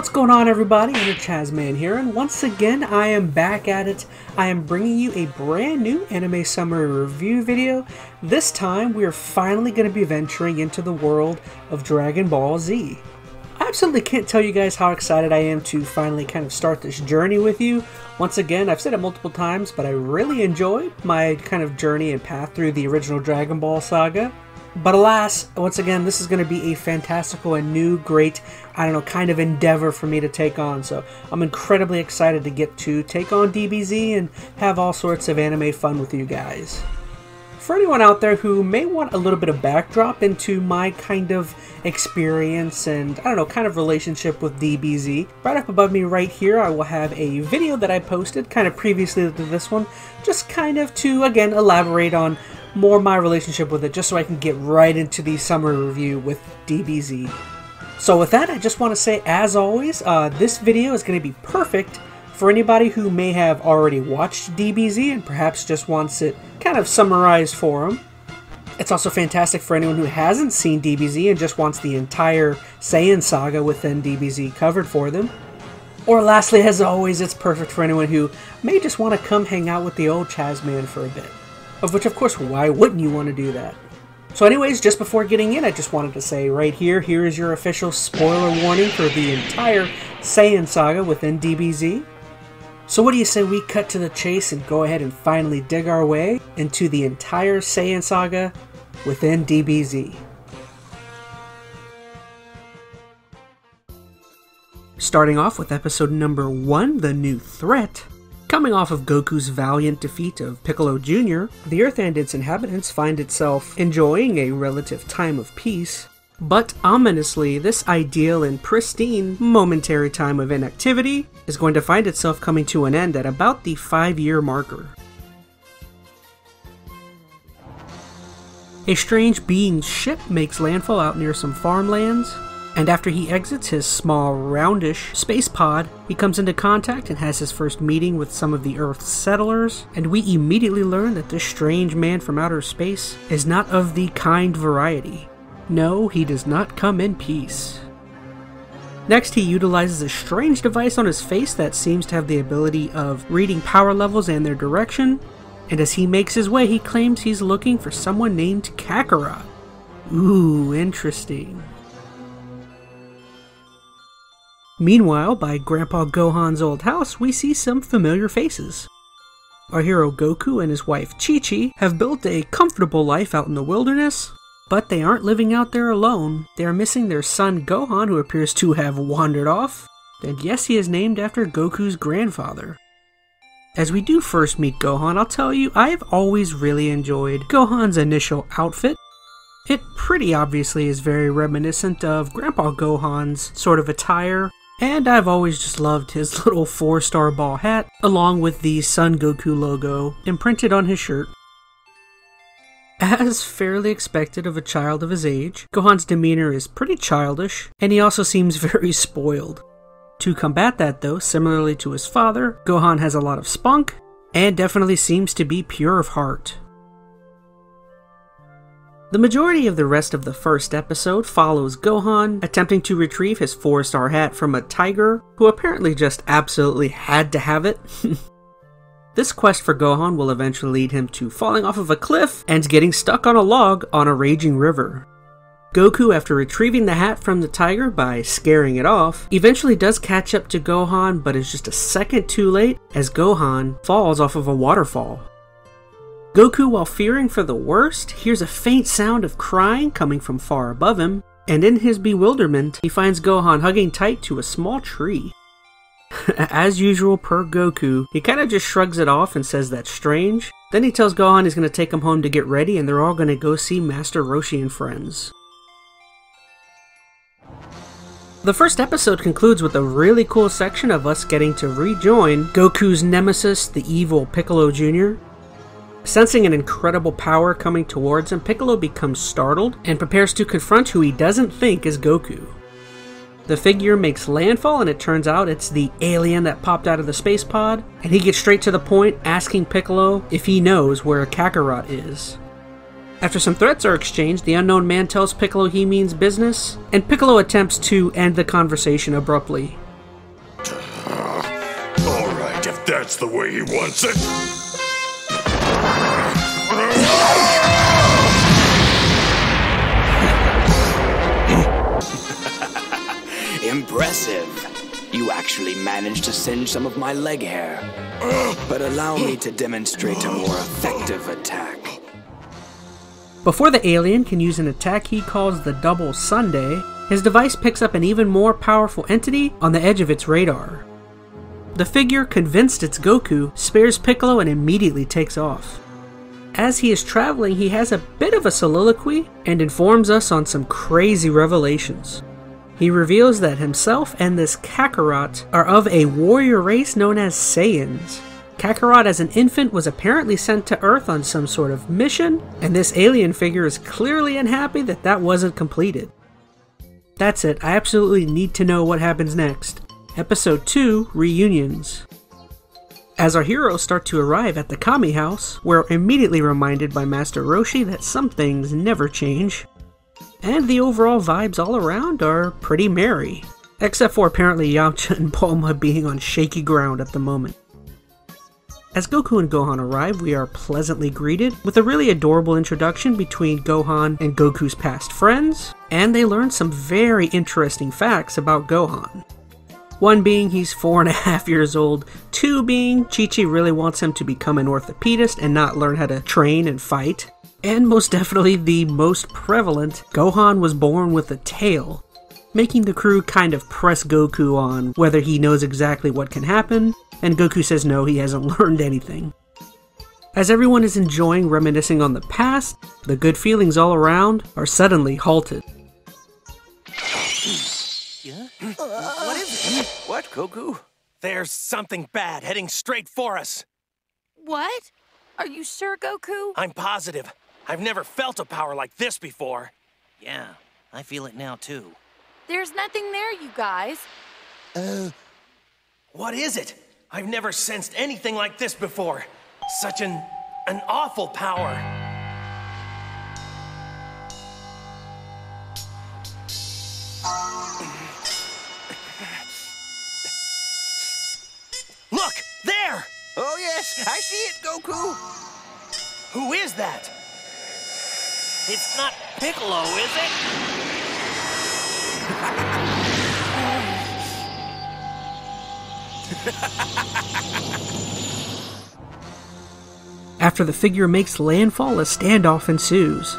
What's going on, everybody? ChazmaN here, and once again I am back at it. I am bringing you a brand new anime summary review video. This time we are finally going to be venturing into the world of DragonBallZ. I absolutely can't tell you guys how excited I am to finally kind of start this journey with you. Once again, I've said it multiple times, but I really enjoyed my kind of journey and path through the original Dragon Ball saga. But alas, once again, this is going to be a fantastical and new, great, kind of endeavor for me to take on. So I'm incredibly excited to get to take on DBZ and have all sorts of anime fun with you guys. For anyone out there who may want a little bit of backdrop into my kind of experience and, kind of relationship with DBZ, right up above me right here I will have a video that I posted kind of previously to this one, just kind of to, again, elaborate on more my relationship with it, just so I can get right into the summary review with DBZ. So with that, I just want to say, as always, this video is going to be perfect for anybody who may have already watched DBZ and perhaps just wants it kind of summarized for them. It's also fantastic for anyone who hasn't seen DBZ and just wants the entire Saiyan Saga within DBZ covered for them. Or lastly, as always, it's perfect for anyone who may just want to come hang out with the old ChazmaN for a bit. Of which, of course, why wouldn't you want to do that? So anyways, just before getting in, I just wanted to say right here, here is your official spoiler warning for the entire Saiyan Saga within DBZ. So what do you say we cut to the chase and go ahead and finally dig our way into the entire Saiyan Saga within DBZ. Starting off with episode number 1, The New Threat. Coming off of Goku's valiant defeat of Piccolo Jr., the Earth and its inhabitants find itself enjoying a relative time of peace. But ominously, this ideal and pristine momentary time of inactivity is going to find itself coming to an end at about the 5-year marker. A strange being's ship makes landfall out near some farmlands, and after he exits his small, roundish space pod, he comes into contact and has his first meeting with some of the Earth's settlers, and we immediately learn that this strange man from outer space is not of the kind variety. No, he does not come in peace. Next, he utilizes a strange device on his face that seems to have the ability of reading power levels and their direction, and as he makes his way, he claims he's looking for someone named Kakarot. Ooh, interesting. Meanwhile, by Grandpa Gohan's old house, we see some familiar faces. Our hero Goku and his wife ChiChi have built a comfortable life out in the wilderness, but they aren't living out there alone. They are missing their son Gohan, who appears to have wandered off, and yes, he is named after Goku's grandfather. As we do first meet Gohan, I'll tell you, I've always really enjoyed Gohan's initial outfit. It pretty obviously is very reminiscent of Grandpa Gohan's sort of attire, and I've always just loved his little 4-star ball hat, along with the Son Goku logo imprinted on his shirt. As fairly expected of a child of his age, Gohan's demeanor is pretty childish, and he also seems very spoiled. To combat that though, similarly to his father, Gohan has a lot of spunk, and definitely seems to be pure of heart. The majority of the rest of the first episode follows Gohan attempting to retrieve his 4-star hat from a tiger, who apparently just absolutely had to have it. This quest for Gohan will eventually lead him to falling off of a cliff and getting stuck on a log on a raging river. Goku, after retrieving the hat from the tiger by scaring it off, eventually does catch up to Gohan, but is just a second too late as Gohan falls off of a waterfall. Goku, while fearing for the worst, hears a faint sound of crying coming from far above him, and in his bewilderment, he finds Gohan hugging tight to a small tree. As usual per Goku, he kind of just shrugs it off and says that's strange. Then he tells Gohan he's going to take him home to get ready, and they're all going to go see Master Roshi and friends. The first episode concludes with a really cool section of us getting to rejoin Goku's nemesis, the evil Piccolo Jr. Sensing an incredible power coming towards him, Piccolo becomes startled and prepares to confront who he doesn't think is Goku. The figure makes landfall, and it turns out it's the alien that popped out of the space pod, and he gets straight to the point, asking Piccolo if he knows where Kakarot is. After some threats are exchanged, the unknown man tells Piccolo he means business, and Piccolo attempts to end the conversation abruptly. that's the way he wants it. Impressive. You actually managed to singe some of my leg hair. But allow me to demonstrate a more effective attack. Before the alien can use an attack he calls the Double Sundae, his device picks up an even more powerful entity on the edge of its radar. The figure, convinced it's Goku, spares Piccolo and immediately takes off. As he is traveling, he has a bit of a soliloquy and informs us on some crazy revelations. He reveals that himself and this Kakarot are of a warrior race known as Saiyans. Kakarot as an infant was apparently sent to Earth on some sort of mission, and this alien figure is clearly unhappy that that wasn't completed. That's it, I absolutely need to know what happens next. Episode 2, Reunions. As our heroes start to arrive at the Kami house, we're immediately reminded by Master Roshi that some things never change. And the overall vibes all around are pretty merry, except for apparently Yamcha and Bulma being on shaky ground at the moment. As Goku and Gohan arrive, we are pleasantly greeted with a really adorable introduction between Gohan and Goku's past friends, and they learn some very interesting facts about Gohan. One being he's 4.5 years old, 2 being ChiChi really wants him to become an orthopedist and not learn how to train and fight, and most definitely the most prevalent, Gohan was born with a tail, making the crew kind of press Goku on whether he knows exactly what can happen, and Goku says no, he hasn't learned anything. As everyone is enjoying reminiscing on the past, the good feelings all around are suddenly halted. What is it? What, Goku? There's something bad heading straight for us. What? Are you sure, Goku? I'm positive. I've never felt a power like this before. Yeah, I feel it now too. There's nothing there, you guys. What is it? I've never sensed anything like this before. Such an awful power. Look, there! Oh yes, I see it, Goku. Who is that? It's not Piccolo, is it? After the figure makes landfall, a standoff ensues.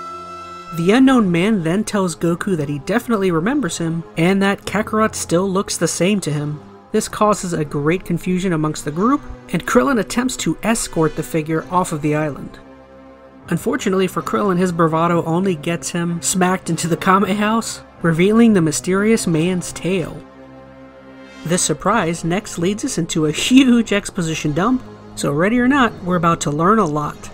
The unknown man then tells Goku that he definitely remembers him, and that Kakarot still looks the same to him. This causes a great confusion amongst the group, and Krillin attempts to escort the figure off of the island. Unfortunately for Krillin, his bravado only gets him smacked into the Kame house, revealing the mysterious man's tail. This surprise next leads us into a huge exposition dump, so ready or not, we're about to learn a lot.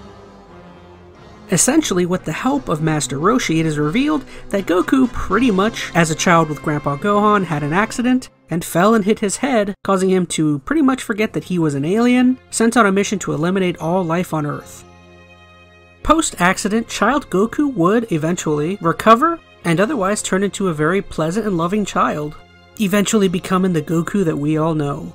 Essentially, with the help of Master Roshi, it is revealed that Goku pretty much, as a child with Grandpa Gohan, had an accident and fell and hit his head, causing him to pretty much forget that he was an alien, sent on a mission to eliminate all life on Earth. Post-accident, child Goku would eventually recover and otherwise turn into a very pleasant and loving child, eventually becoming the Goku that we all know.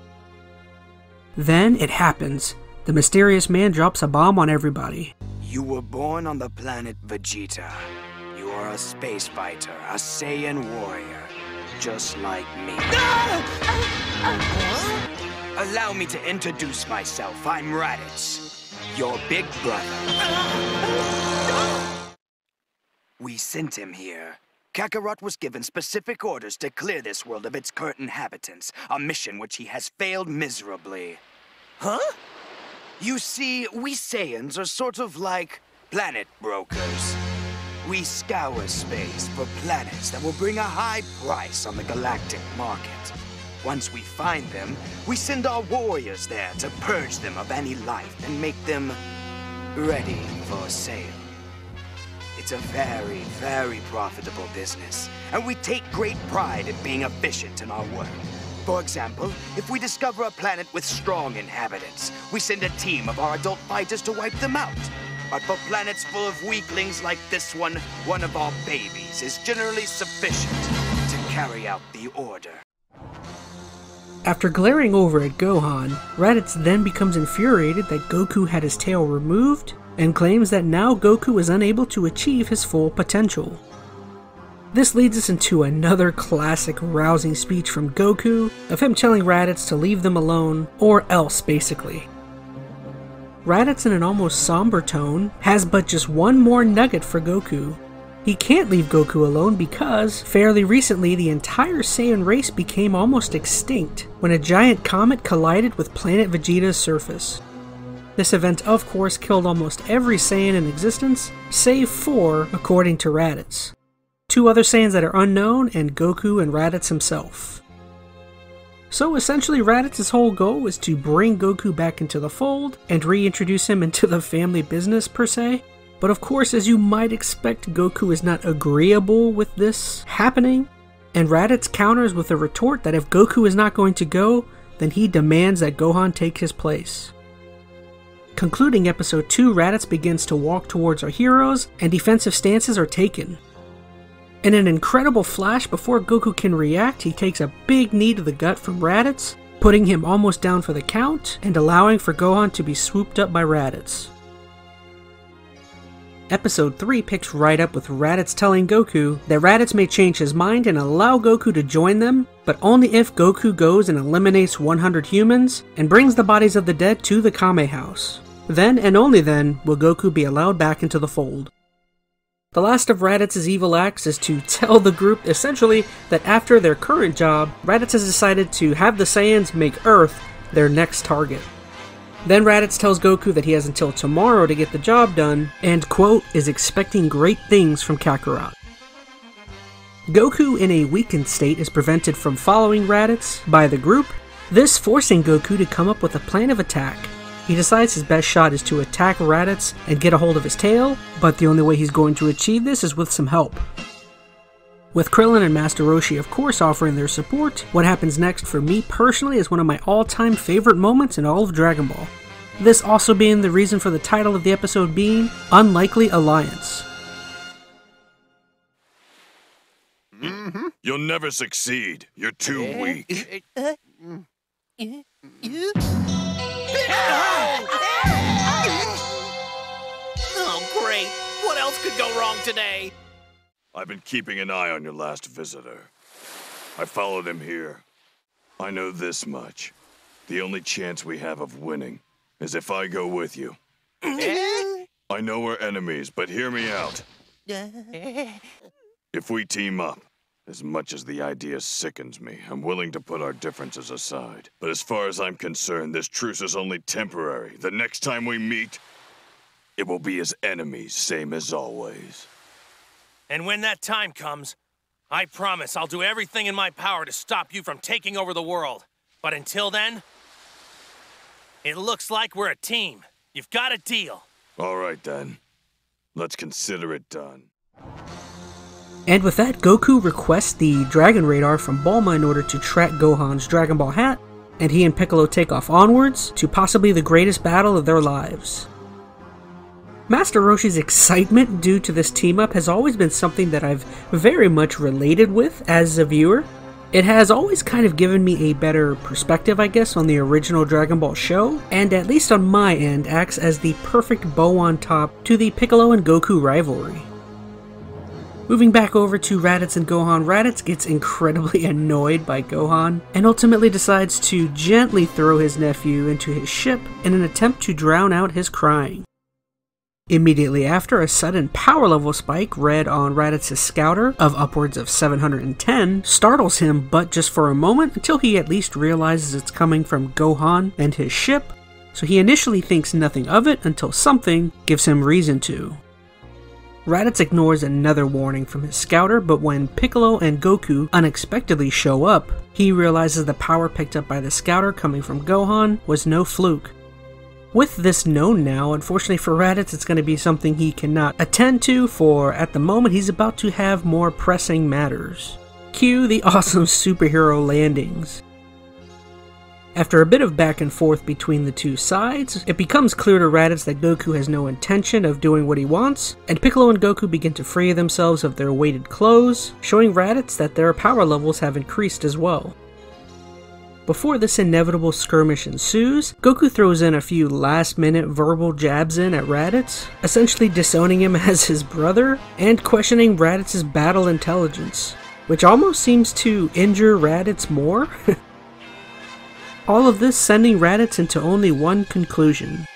Then it happens. The mysterious man drops a bomb on everybody. You were born on the planet Vegeta. You are a space fighter, a Saiyan warrior, just like me. Allow me to introduce myself. I'm Raditz, your big brother. We sent him here. Kakarot was given specific orders to clear this world of its current inhabitants, a mission which he has failed miserably. Huh? You see, we Saiyans are sort of like planet brokers. We scour space for planets that will bring a high price on the galactic market. Once we find them, we send our warriors there to purge them of any life and make them ready for sale. It's a very, very profitable business, and we take great pride in being efficient in our work. For example, if we discover a planet with strong inhabitants, we send a team of our adult fighters to wipe them out. But for planets full of weaklings like this one of our babies is generally sufficient to carry out the order. After glaring over at Gohan, Raditz then becomes infuriated that Goku had his tail removed and claims that now Goku is unable to achieve his full potential. This leads us into another classic rousing speech from Goku of him telling Raditz to leave them alone, or else basically. Raditz, in an almost somber tone, has but just one more nugget for Goku. He can't leave Goku alone because, fairly recently, the entire Saiyan race became almost extinct when a giant comet collided with planet Vegeta's surface. This event of course killed almost every Saiyan in existence, save 4 according to Raditz. 2 other Saiyans that are unknown, and Goku and Raditz himself. So essentially Raditz's whole goal is to bring Goku back into the fold and reintroduce him into the family business per se. But of course, as you might expect, Goku is not agreeable with this happening, and Raditz counters with a retort that if Goku is not going to go, then he demands that Gohan take his place. Concluding episode 2, Raditz begins to walk towards our heroes, and defensive stances are taken. In an incredible flash, before Goku can react, he takes a big knee to the gut from Raditz, putting him almost down for the count, and allowing for Gohan to be swooped up by Raditz. Episode 3 picks right up with Raditz telling Goku that Raditz may change his mind and allow Goku to join them, but only if Goku goes and eliminates 100 humans and brings the bodies of the dead to the Kame House. Then and only then will Goku be allowed back into the fold. The last of Raditz's evil acts is to tell the group essentially that after their current job, Raditz has decided to have the Saiyans make Earth their next target. Then Raditz tells Goku that he has until tomorrow to get the job done, and quote, is expecting great things from Kakarot. Goku in a weakened state is prevented from following Raditz by the group, this forcing Goku to come up with a plan of attack. He decides his best shot is to attack Raditz and get a hold of his tail, but the only way he's going to achieve this is with some help. With Krillin and Master Roshi of course offering their support, what happens next for me personally is one of my all-time favorite moments in all of Dragon Ball. This also being the reason for the title of the episode being Unlikely Alliance. You'll never succeed. You're too weak. Oh, great. What else could go wrong today? I've been keeping an eye on your last visitor. I followed him here. I know this much. The only chance we have of winning is if I go with you. I know we're enemies, but hear me out. If we team up, as much as the idea sickens me, I'm willing to put our differences aside. But as far as I'm concerned, this truce is only temporary. The next time we meet, it will be as enemies, same as always. And when that time comes, I promise I'll do everything in my power to stop you from taking over the world. But until then, it looks like we're a team. You've got a deal. All right, then. Let's consider it done. And with that, Goku requests the Dragon Radar from Bulma in order to track Gohan's Dragon Ball hat, and he and Piccolo take off onwards to possibly the greatest battle of their lives. Master Roshi's excitement due to this team-up has always been something that I've very much related with as a viewer. It has always kind of given me a better perspective, I guess, on the original Dragon Ball show, and at least on my end, acts as the perfect bow on top to the Piccolo and Goku rivalry. Moving back over to Raditz and Gohan, Raditz gets incredibly annoyed by Gohan, and ultimately decides to gently throw his nephew into his ship in an attempt to drown out his crying. Immediately after, a sudden power level spike read on Raditz's scouter of upwards of 710 startles him, but just for a moment until he at least realizes it's coming from Gohan and his ship, so he initially thinks nothing of it until something gives him reason to. Raditz ignores another warning from his scouter, but when Piccolo and Goku unexpectedly show up, he realizes the power picked up by the scouter coming from Gohan was no fluke. With this known now, unfortunately for Raditz, it's going to be something he cannot attend to, for at the moment he's about to have more pressing matters. Cue the awesome superhero landings. After a bit of back and forth between the two sides, it becomes clear to Raditz that Goku has no intention of doing what he wants, and Piccolo and Goku begin to free themselves of their weighted clothes, showing Raditz that their power levels have increased as well. before this inevitable skirmish ensues, Goku throws in a few last-minute verbal jabs in at Raditz, essentially disowning him as his brother, and questioning Raditz's battle intelligence, which almost seems to injure Raditz more. All of this sending Raditz into only one conclusion.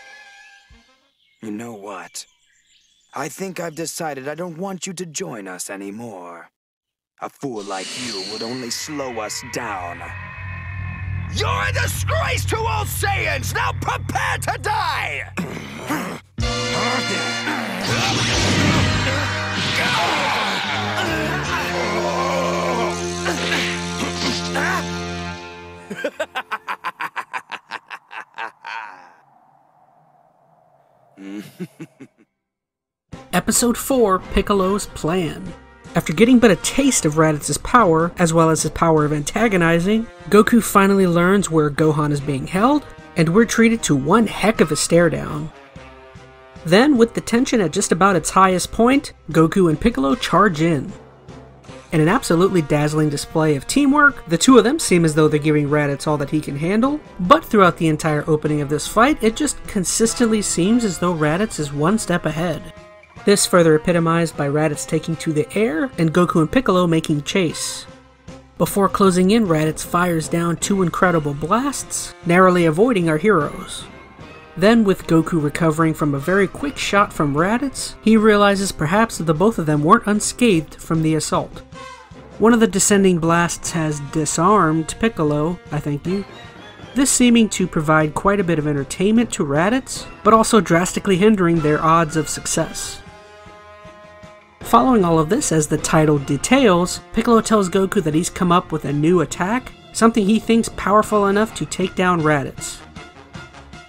You know what? I think I've decided I don't want you to join us anymore. A fool like you would only slow us down. You're a disgrace to all Saiyans! Now prepare to die! Episode 4, Piccolo's Plan. After getting but a taste of Raditz's power, as well as his power of antagonizing, Goku finally learns where Gohan is being held, and we're treated to one heck of a stare down. Then, with the tension at just about its highest point, Goku and Piccolo charge in. In an absolutely dazzling display of teamwork, the two of them seem as though they're giving Raditz all that he can handle, but throughout the entire opening of this fight, it just consistently seems as though Raditz is one step ahead. This further epitomized by Raditz taking to the air and Goku and Piccolo making chase. Before closing in, Raditz fires down 2 incredible blasts, narrowly avoiding our heroes. Then, with Goku recovering from a very quick shot from Raditz, he realizes perhaps that the both of them weren't unscathed from the assault. One of the descending blasts has disarmed Piccolo, I thank you, this seeming to provide quite a bit of entertainment to Raditz, but also drastically hindering their odds of success. Following all of this, as the title details, Piccolo tells Goku that he's come up with a new attack, something he thinks powerful enough to take down Raditz.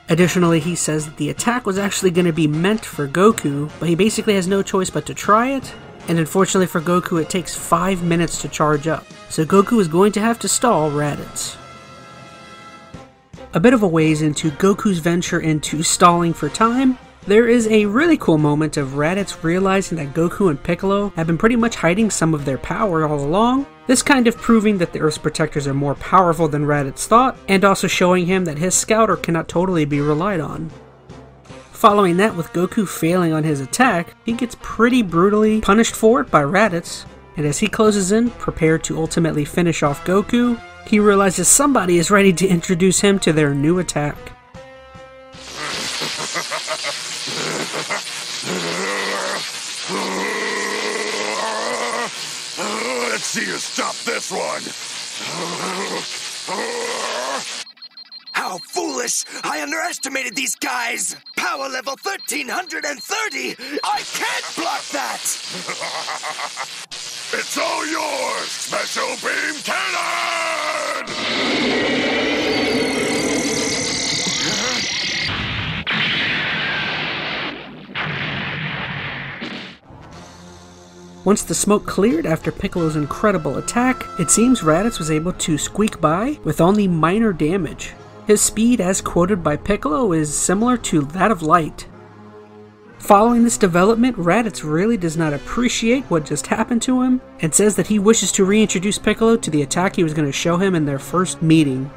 Additionally, he says that the attack was actually going to be meant for Goku, but he basically has no choice but to try it, and unfortunately for Goku it takes 5 minutes to charge up, so Goku is going to have to stall Raditz. A bit of a ways into Goku's venture into stalling for time, there is a really cool moment of Raditz realizing that Goku and Piccolo have been pretty much hiding some of their power all along, this kind of proving that the Earth's protectors are more powerful than Raditz thought, and also showing him that his scouter cannot totally be relied on. Following that, with Goku failing on his attack, he gets pretty brutally punished for it by Raditz, and as he closes in, prepared to ultimately finish off Goku, he realizes somebody is ready to introduce him to their new attack. Let's see you stop this one! How foolish! I underestimated these guys! Power level 1330! I can't block that! It's all yours! Special Beam Cannon! Once the smoke cleared after Piccolo's incredible attack, it seems Raditz was able to squeak by with only minor damage. His speed, as quoted by Piccolo, is similar to that of light. Following this development, Raditz really does not appreciate what just happened to him, and says that he wishes to reintroduce Piccolo to the attack he was going to show him in their first meeting.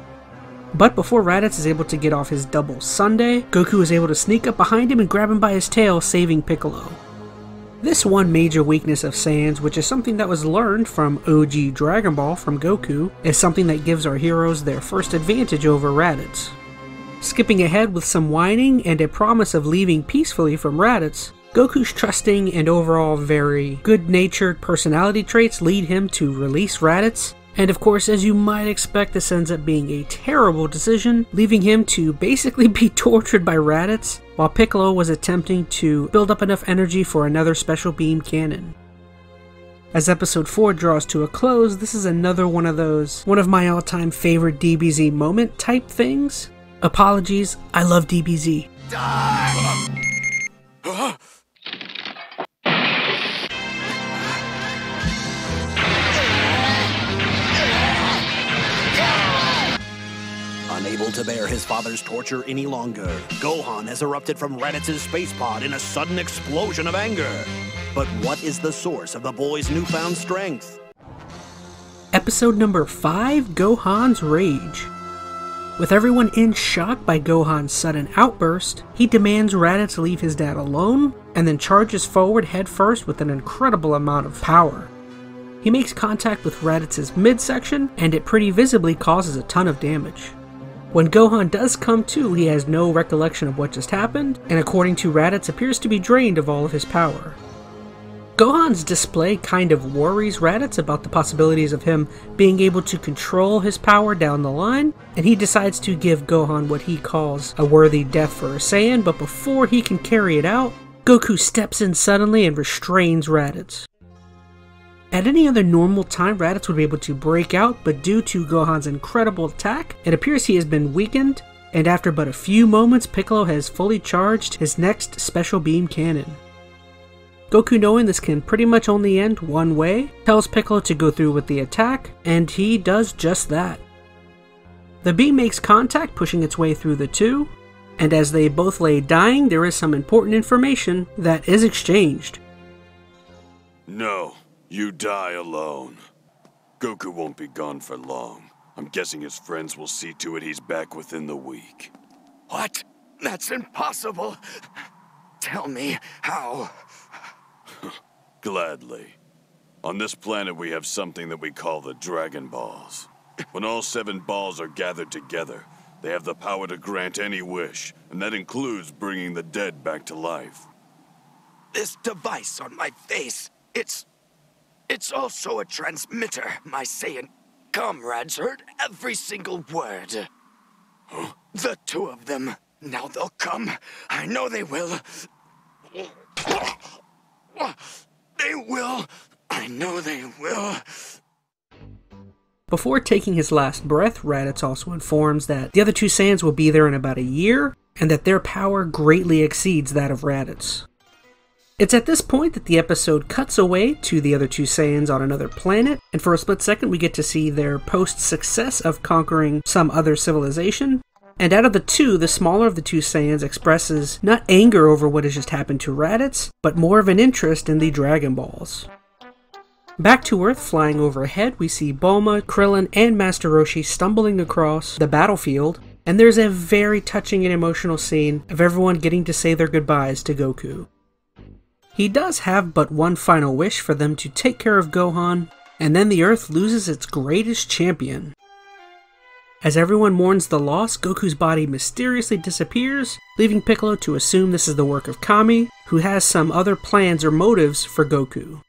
But before Raditz is able to get off his double sundae, Goku is able to sneak up behind him and grab him by his tail, saving Piccolo. This one major weakness of Saiyans, which is something that was learned from OG Dragon Ball from Goku, is something that gives our heroes their first advantage over Raditz. Skipping ahead with some whining and a promise of leaving peacefully from Raditz, Goku's trusting and overall very good-natured personality traits lead him to release Raditz, and of course, as you might expect, this ends up being a terrible decision, leaving him to basically be tortured by Raditz, while Piccolo was attempting to build up enough energy for another special beam cannon. As episode 4 draws to a close, this is another one of my all-time favorite DBZ moment type things. Apologies, I love DBZ. Unable to bear his father's torture any longer, Gohan has erupted from Raditz's space pod in a sudden explosion of anger. But what is the source of the boy's newfound strength? Episode number 5, Gohan's Rage. With everyone in shock by Gohan's sudden outburst, he demands Raditz leave his dad alone, and then charges forward headfirst with an incredible amount of power. He makes contact with Raditz's midsection, and it pretty visibly causes a ton of damage. When Gohan does come to, he has no recollection of what just happened, and according to Raditz appears to be drained of all of his power. Gohan's display kind of worries Raditz about the possibilities of him being able to control his power down the line, and he decides to give Gohan what he calls a worthy death for a Saiyan, but before he can carry it out, Goku steps in suddenly and restrains Raditz. At any other normal time, Raditz would be able to break out, but due to Gohan's incredible attack, it appears he has been weakened, and after but a few moments, Piccolo has fully charged his next special beam cannon. Goku, knowing this can pretty much only end one way, tells Piccolo to go through with the attack, and he does just that. The beam makes contact, pushing its way through the two, and as they both lay dying, there is some important information that is exchanged. No, you die alone. Goku won't be gone for long. I'm guessing his friends will see to it he's back within the week. What? That's impossible. Tell me how. Gladly. On this planet we have something that we call the DragonBallZ. When all 7 balls are gathered together, they have the power to grant any wish, and that includes bringing the dead back to life. This device on my face, it's also a transmitter. My Saiyan comrades heard every single word. Huh? The 2 of them. Now they'll come. I know they will. They will. I know they will. Before taking his last breath, Raditz also informs that the other 2 Saiyans will be there in about a year, and that their power greatly exceeds that of Raditz. It's at this point that the episode cuts away to the other 2 Saiyans on another planet, and for a split second we get to see their post-success of conquering some other civilization. And out of the 2, the smaller of the 2 Saiyans expresses not anger over what has just happened to Raditz, but more of an interest in the DragonBallZ. Back to Earth, flying overhead, we see Bulma, Krillin, and Master Roshi stumbling across the battlefield, and there's a very touching and emotional scene of everyone getting to say their goodbyes to Goku. He does have but one final wish for them to take care of Gohan, and then the Earth loses its greatest champion. As everyone mourns the loss, Goku's body mysteriously disappears, leaving Piccolo to assume this is the work of Kami, who has some other plans or motives for Goku.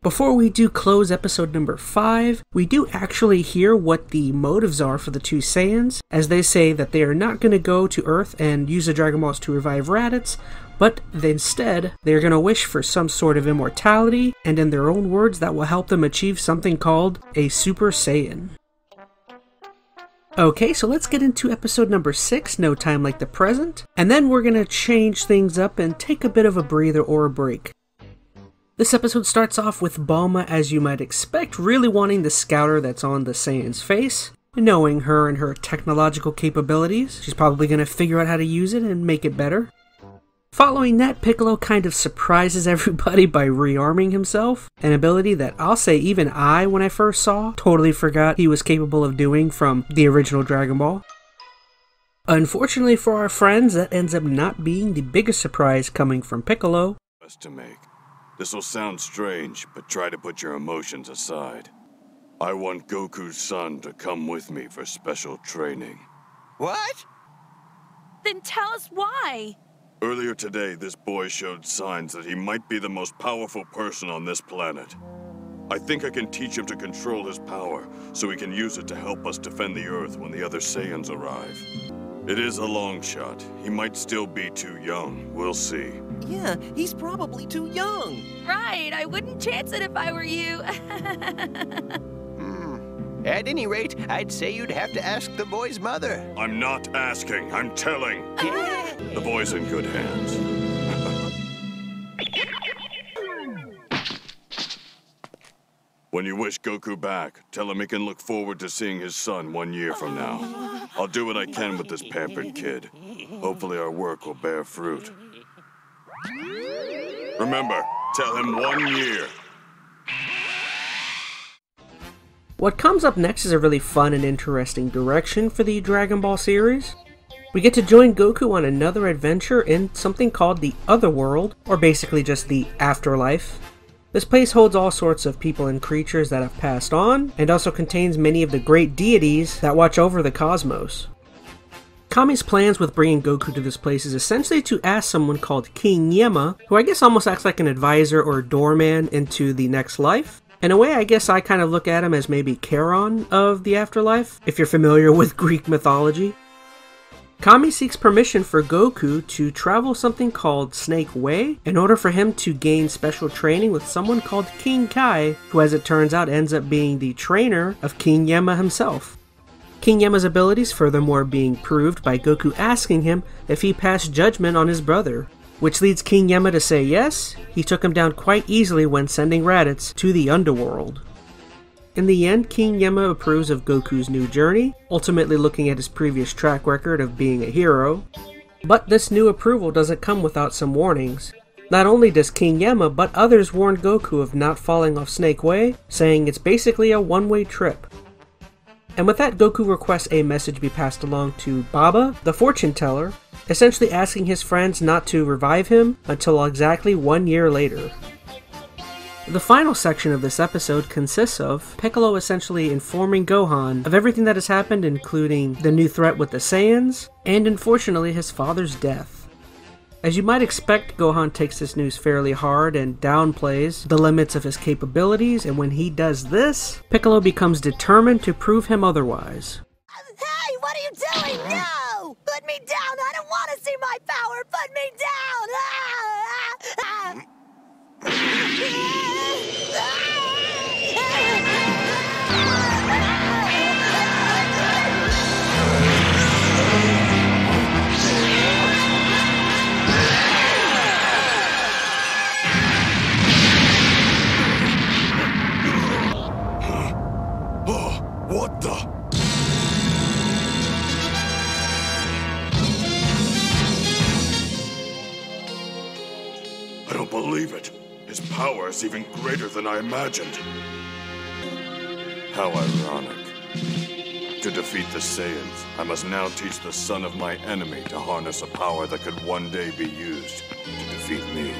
Before we do close episode number 5, we do actually hear what the motives are for the 2 Saiyans, as they say that they are not going to go to Earth and use the Dragon Balls to revive Raditz, but instead, they are going to wish for some sort of immortality, and in their own words, that will help them achieve something called a Super Saiyan. Okay, so let's get into episode number 6, No Time Like the Present, and then we're going to change things up and take a bit of a breather or a break. This episode starts off with Bulma, as you might expect, really wanting the scouter that's on the Saiyan's face. Knowing her and her technological capabilities, she's probably going to figure out how to use it and make it better. Following that, Piccolo kind of surprises everybody by rearming himself, an ability that I'll say even I, when I first saw, totally forgot he was capable of doing from the original Dragon Ball. Unfortunately for our friends, that ends up not being the biggest surprise coming from Piccolo. To make. This will sound strange, but try to put your emotions aside. I want Goku's son to come with me for special training. What? Then tell us why. Earlier today, this boy showed signs that he might be the most powerful person on this planet. I think I can teach him to control his power, so he can use it to help us defend the Earth when the other Saiyans arrive. It is a long shot. He might still be too young. We'll see. Yeah, he's probably too young. Right, I wouldn't chance it if I were you. At any rate, I'd say you'd have to ask the boy's mother. I'm not asking, I'm telling. The boy's in good hands. When you wish Goku back, tell him he can look forward to seeing his son 1 year from now. I'll do what I can with this pampered kid. Hopefully our work will bear fruit. Remember, tell him 1 year. What comes up next is a really fun and interesting direction for the Dragon Ball series. We get to join Goku on another adventure in something called the Otherworld, or basically just the Afterlife. This place holds all sorts of people and creatures that have passed on, and also contains many of the great deities that watch over the cosmos. Kami's plans with bringing Goku to this place is essentially to ask someone called King Yama, who I guess almost acts like an advisor or doorman into the next life. In a way, I guess I kind of look at him as maybe Charon of the afterlife, if you're familiar with Greek mythology. Kami seeks permission for Goku to travel something called Snake Way in order for him to gain special training with someone called King Kai, who as it turns out ends up being the trainer of King Yama himself. King Yama's abilities furthermore being proved by Goku asking him if he passed judgment on his brother, which leads King Yama to say yes. He took him down quite easily when sending Raditz to the underworld. In the end, King Yama approves of Goku's new journey, ultimately looking at his previous track record of being a hero. But this new approval doesn't come without some warnings. Not only does King Yama, but others warn Goku of not falling off Snake Way, saying it's basically a one-way trip. And with that, Goku requests a message be passed along to Baba, the fortune teller, essentially asking his friends not to revive him until exactly 1 year later. The final section of this episode consists of Piccolo essentially informing Gohan of everything that has happened, including the new threat with the Saiyans, and unfortunately his father's death. As you might expect, Gohan takes this news fairly hard and downplays the limits of his capabilities, and when he does this, Piccolo becomes determined to prove him otherwise. Hey, what are you doing? No! Put me down! I don't want to see my power! Put me down! What the? I don't believe it. His power is even greater than I imagined. How ironic. To defeat the Saiyans, I must now teach the son of my enemy to harness a power that could one day be used to defeat me.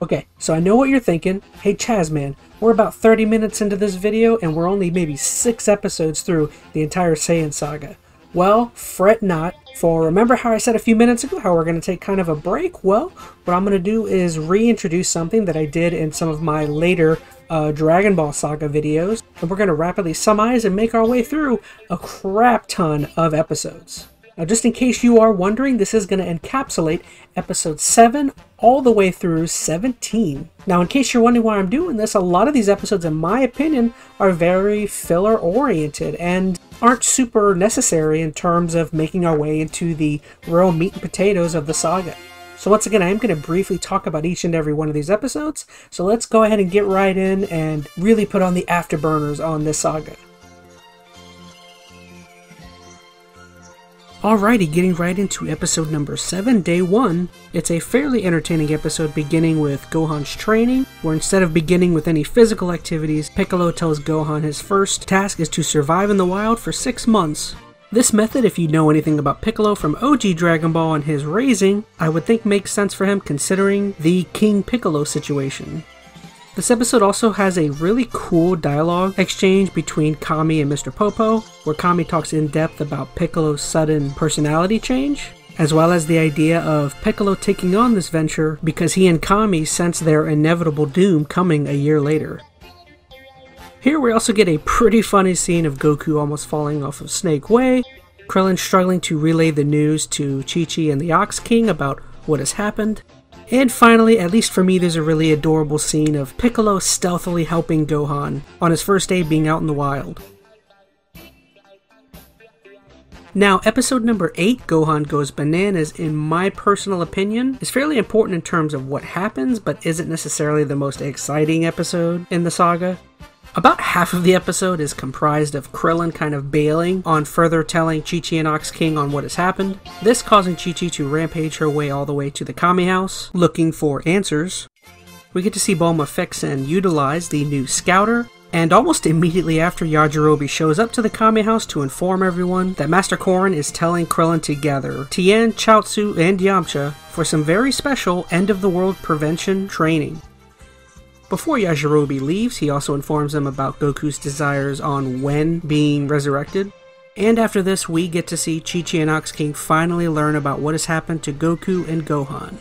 Okay, so I know what you're thinking. Hey ChazmaN, we're about 30 minutes into this video and we're only maybe 6 episodes through the entire Saiyan Saga. Well, fret not, for remember how I said a few minutes ago how we're going to take kind of a break? Well, what I'm going to do is reintroduce something that I did in some of my later Dragon Ball Saga videos, and we're going to rapidly summarize and make our way through a crap ton of episodes. Now, just in case you are wondering, this is going to encapsulate episode 7 all the way through 17. Now, in case you're wondering why I'm doing this, a lot of these episodes, in my opinion, are very filler-oriented and aren't super necessary in terms of making our way into the real meat and potatoes of the saga. So once again, I am going to briefly talk about each and every one of these episodes, so let's go ahead and get right in and really put on the afterburners on this saga. Alrighty, getting right into episode number 7, day 1. It's a fairly entertaining episode beginning with Gohan's training, where instead of beginning with any physical activities, Piccolo tells Gohan his first task is to survive in the wild for 6 months. This method, if you know anything about Piccolo from OG Dragon Ball and his raising, I would think makes sense for him considering the King Piccolo situation. This episode also has a really cool dialogue exchange between Kami and Mr. Popo, where Kami talks in depth about Piccolo's sudden personality change, as well as the idea of Piccolo taking on this venture because he and Kami sense their inevitable doom coming a year later. Here we also get a pretty funny scene of Goku almost falling off of Snake Way, Krillin struggling to relay the news to ChiChi and the Ox King about what has happened, and finally, at least for me, there's a really adorable scene of Piccolo stealthily helping Gohan on his first day being out in the wild. Now, episode number 8, Gohan Goes Bananas, in my personal opinion, is fairly important in terms of what happens, but isn't necessarily the most exciting episode in the saga. About half of the episode is comprised of Krillin kind of bailing on further telling ChiChi and Ox King on what has happened, this causing ChiChi to rampage her way all the way to the Kami house, looking for answers. we get to see Bulma fix and utilize the new Scouter, and almost immediately after, Yajirobe shows up to the Kame House to inform everyone that Master Korin is telling Krillin to gather Tien, Chiotzu, and Yamcha for some very special end-of-the-world prevention training. Before Yajirobe leaves, he also informs them about Goku's desires on when being resurrected. And after this, we get to see ChiChi and Ox King finally learn about what has happened to Goku and Gohan.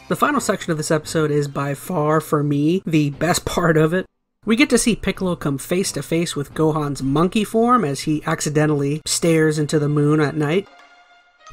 The final section of this episode is by far, for me, the best part of it. We get to see Piccolo come face to face with Gohan's monkey form as he accidentally stares into the moon at night.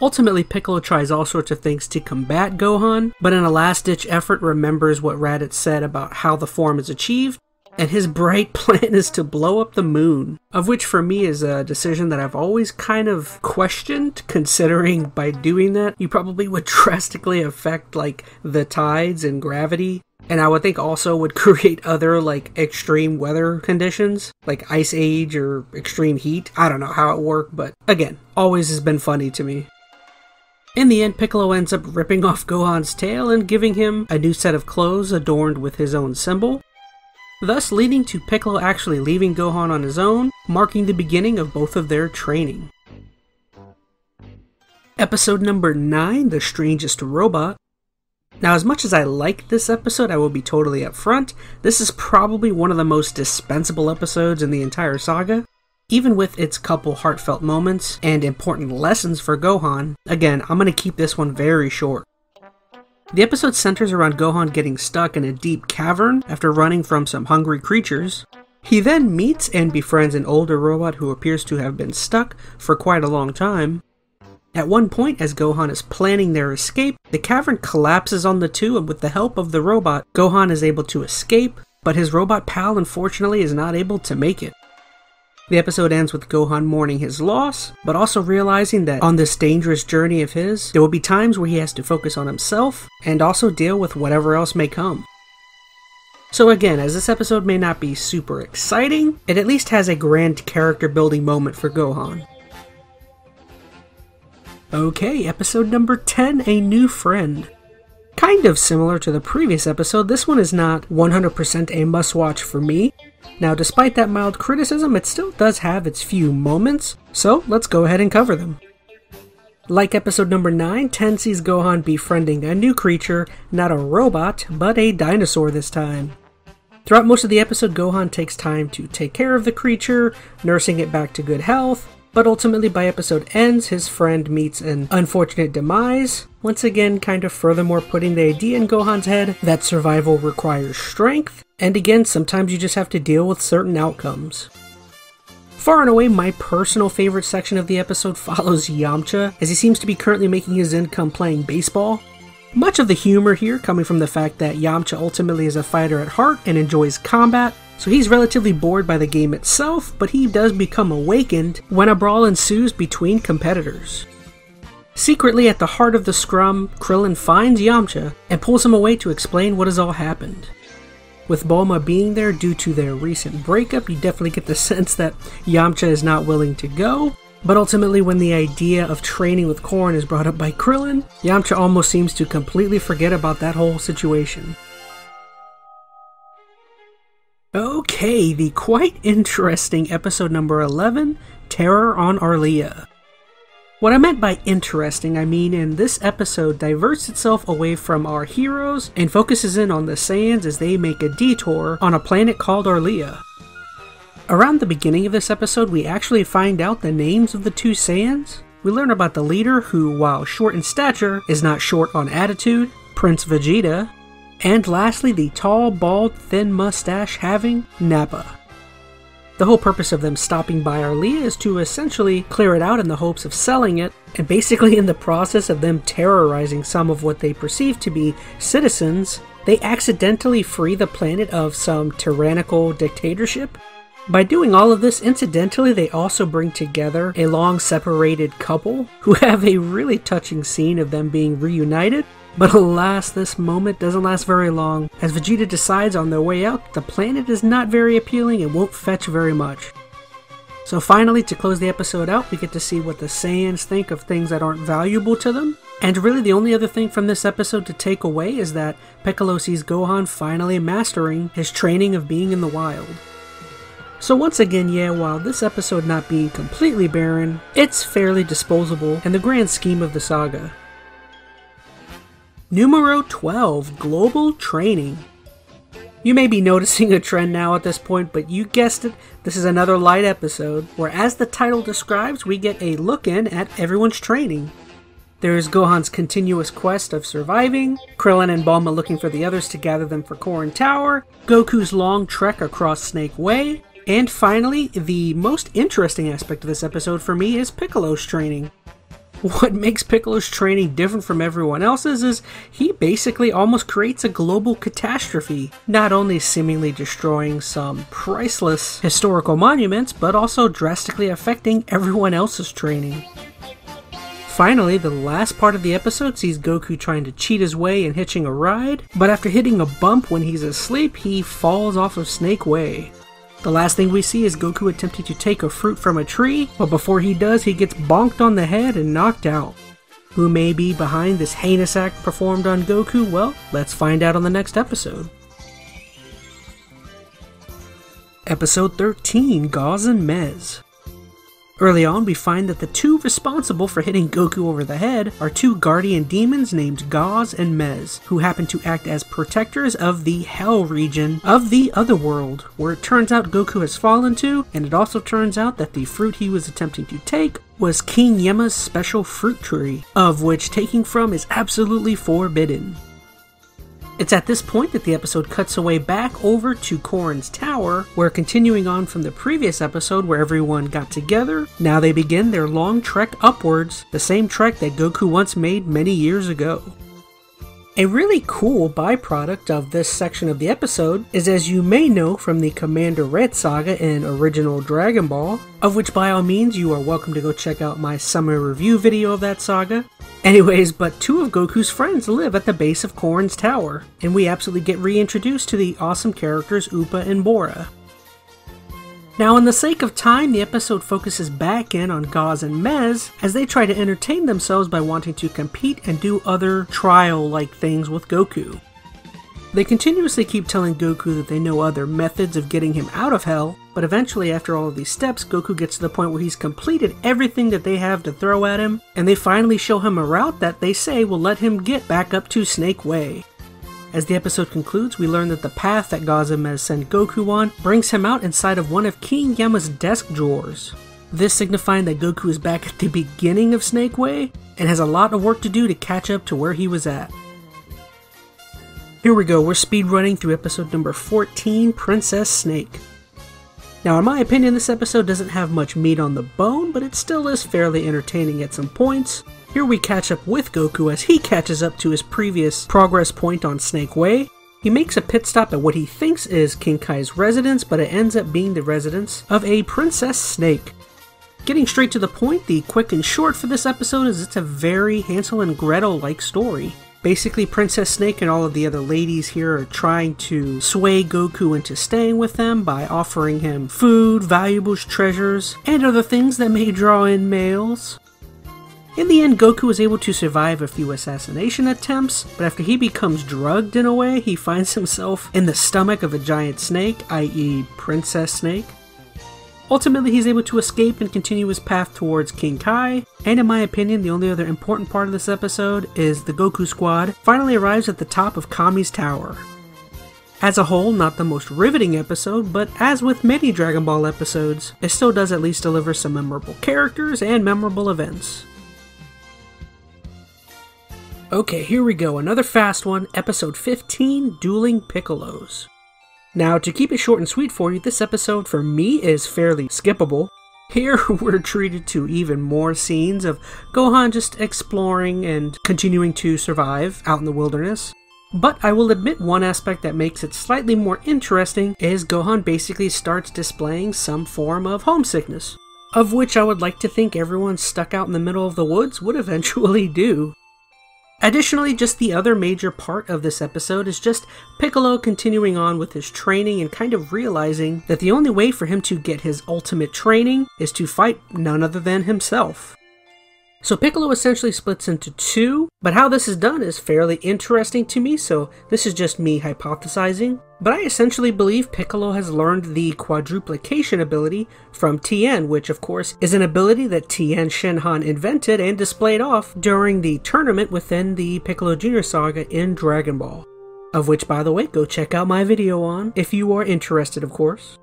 Ultimately, Piccolo tries all sorts of things to combat Gohan, but in a last-ditch effort remembers what Raditz said about how the form is achieved, and his bright plan is to blow up the moon, of which for me is a decision that I've always kind of questioned, considering by doing that, you probably would drastically affect, like, the tides and gravity, and I would think also would create other, like, extreme weather conditions, like Ice Age or extreme heat. I don't know how it worked, but again, always has been funny to me. In the end, Piccolo ends up ripping off Gohan's tail and giving him a new set of clothes adorned with his own symbol, thus leading to Piccolo actually leaving Gohan on his own, marking the beginning of both of their training. Episode number 9, The Strangest Robot. Now, as much as I like this episode, I will be totally upfront, this is probably one of the most dispensable episodes in the entire saga. Even with its couple heartfelt moments and important lessons for Gohan, again, I'm going to keep this one very short. The episode centers around Gohan getting stuck in a deep cavern after running from some hungry creatures. He then meets and befriends an older robot who appears to have been stuck for quite a long time. At one point, as Gohan is planning their escape, the cavern collapses on the two, and with the help of the robot, Gohan is able to escape, but his robot pal unfortunately is not able to make it. The episode ends with Gohan mourning his loss, but also realizing that on this dangerous journey of his, there will be times where he has to focus on himself, and also deal with whatever else may come. So again, as this episode may not be super exciting, it at least has a grand character building moment for Gohan. Okay, episode number 10, A New Friend. Kind of similar to the previous episode, this one is not 100% a must-watch for me. Now, despite that mild criticism, it still does have its few moments, so let's go ahead and cover them. Like episode number 9, 10 sees Gohan befriending a new creature, not a robot, but a dinosaur this time. Throughout most of the episode, Gohan takes time to take care of the creature, nursing it back to good health, but ultimately by episode ends, his friend meets an unfortunate demise, once again kind of furthermore putting the idea in Gohan's head that survival requires strength, and again, sometimes you just have to deal with certain outcomes. Far and away, my personal favorite section of the episode follows Yamcha, as he seems to be currently making his income playing baseball. Much of the humor here coming from the fact that Yamcha ultimately is a fighter at heart and enjoys combat, so he's relatively bored by the game itself, but he does become awakened when a brawl ensues between competitors. Secretly at the heart of the scrum, Krillin finds Yamcha and pulls him away to explain what has all happened. With Bulma being there due to their recent breakup, you definitely get the sense that Yamcha is not willing to go, but ultimately when the idea of training with Korin is brought up by Krillin, Yamcha almost seems to completely forget about that whole situation. Okay, the quite interesting episode number 11, Terror on Arlia. What I meant by interesting, I mean in this episode diverts itself away from our heroes and focuses in on the Saiyans as they make a detour on a planet called Arlia. Around the beginning of this episode, we actually find out the names of the two Saiyans. We learn about the leader who, while short in stature, is not short on attitude, Prince Vegeta, and lastly, the tall, bald, thin mustache having Nappa. The whole purpose of them stopping by Arlia is to essentially clear it out in the hopes of selling it, and basically in the process of them terrorizing some of what they perceive to be citizens, they accidentally free the planet of some tyrannical dictatorship. By doing all of this, incidentally, they also bring together a long-separated couple who have a really touching scene of them being reunited. But alas, this moment doesn't last very long, as Vegeta decides on their way out the planet is not very appealing and won't fetch very much. So finally, to close the episode out, we get to see what the Saiyans think of things that aren't valuable to them, And really the only other thing from this episode to take away is that Piccolo sees Gohan finally mastering his training of being in the wild. So once again, yeah, while this episode not being completely barren, it's fairly disposable in the grand scheme of the saga. Numero 12, Global Training. You may be noticing a trend now at this point, but you guessed it, this is another light episode, where as the title describes, we get a look in at everyone's training. There is Gohan's continuous quest of surviving, Krillin and Bulma looking for the others to gather them for Korin Tower, Goku's long trek across Snake Way, and finally, the most interesting aspect of this episode for me is Piccolo's training. What makes Piccolo's training different from everyone else's is he basically almost creates a global catastrophe, not only seemingly destroying some priceless historical monuments, but also drastically affecting everyone else's training. Finally, the last part of the episode sees Goku trying to cheat his way and hitching a ride, but after hitting a bump when he's asleep, he falls off of Snake Way. The last thing we see is Goku attempting to take a fruit from a tree, but before he does, he gets bonked on the head and knocked out. Who may be behind this heinous act performed on Goku? Well, let's find out on the next episode. Episode 13, Gauze and Mez. Early on, we find that the two responsible for hitting Goku over the head are two guardian demons named Gauze and Mez, who happen to act as protectors of the Hell region of the Otherworld, where it turns out Goku has fallen to, and it also turns out that the fruit he was attempting to take was King Yama's special fruit tree, of which taking from is absolutely forbidden. It's at this point that the episode cuts away back over to Korin's Tower, where continuing on from the previous episode where everyone got together, now they begin their long trek upwards, the same trek that Goku once made many years ago. A really cool byproduct of this section of the episode is, as you may know from the Commander Red saga in original Dragon Ball, of which by all means you are welcome to go check out my summer review video of that saga. Anyways, but two of Goku's friends live at the base of Korin's Tower, and we absolutely get reintroduced to the awesome characters Upa and Bora. Now, in the sake of time, the episode focuses back in on Gauze and Mez as they try to entertain themselves by wanting to compete and do other trial-like things with Goku. They continuously keep telling Goku that they know other methods of getting him out of Hell, but eventually after all of these steps, Goku gets to the point where he's completed everything that they have to throw at him, and they finally show him a route that they say will let him get back up to Snake Way. As the episode concludes, we learn that the path that Gauze and Mez sent Goku on brings him out inside of one of King Yama's desk drawers. This signifying that Goku is back at the beginning of Snake Way, and has a lot of work to do to catch up to where he was at. Here we go, we're speedrunning through episode number 14, Princess Snake. Now, in my opinion, this episode doesn't have much meat on the bone, but it still is fairly entertaining at some points. Here we catch up with Goku as he catches up to his previous progress point on Snake Way. He makes a pit stop at what he thinks is King Kai's residence, but it ends up being the residence of a Princess Snake. Getting straight to the point, the quick and short for this episode is it's a very Hansel and Gretel-like story. Basically, Princess Snake and all of the other ladies here are trying to sway Goku into staying with them by offering him food, valuables, treasures, and other things that may draw in males. In the end, Goku is able to survive a few assassination attempts, but after he becomes drugged in a way, he finds himself in the stomach of a giant snake, i.e. Princess Snake. Ultimately, he's able to escape and continue his path towards King Kai, and in my opinion, the only other important part of this episode is the Goku squad finally arrives at the top of Kami's tower. As a whole, not the most riveting episode, but as with many Dragon Ball episodes, it still does at least deliver some memorable characters and memorable events. Okay, here we go, another fast one, episode 15, Dueling Piccolos. Now, to keep it short and sweet for you, this episode for me is fairly skippable. Here we're treated to even more scenes of Gohan just exploring and continuing to survive out in the wilderness. But I will admit one aspect that makes it slightly more interesting is Gohan basically starts displaying some form of homesickness, of which I would like to think everyone stuck out in the middle of the woods would eventually do. Additionally, just the other major part of this episode is just Piccolo continuing on with his training and kind of realizing that the only way for him to get his ultimate training is to fight none other than himself. So Piccolo essentially splits into two, but how this is done is fairly interesting to me, so this is just me hypothesizing. But I essentially believe Piccolo has learned the quadruplication ability from Tien, which of course is an ability that Tien Shinhan invented and displayed off during the tournament within the Piccolo Jr. saga in Dragon Ball. Of which, by the way, go check out my video on, if you are interested, of course.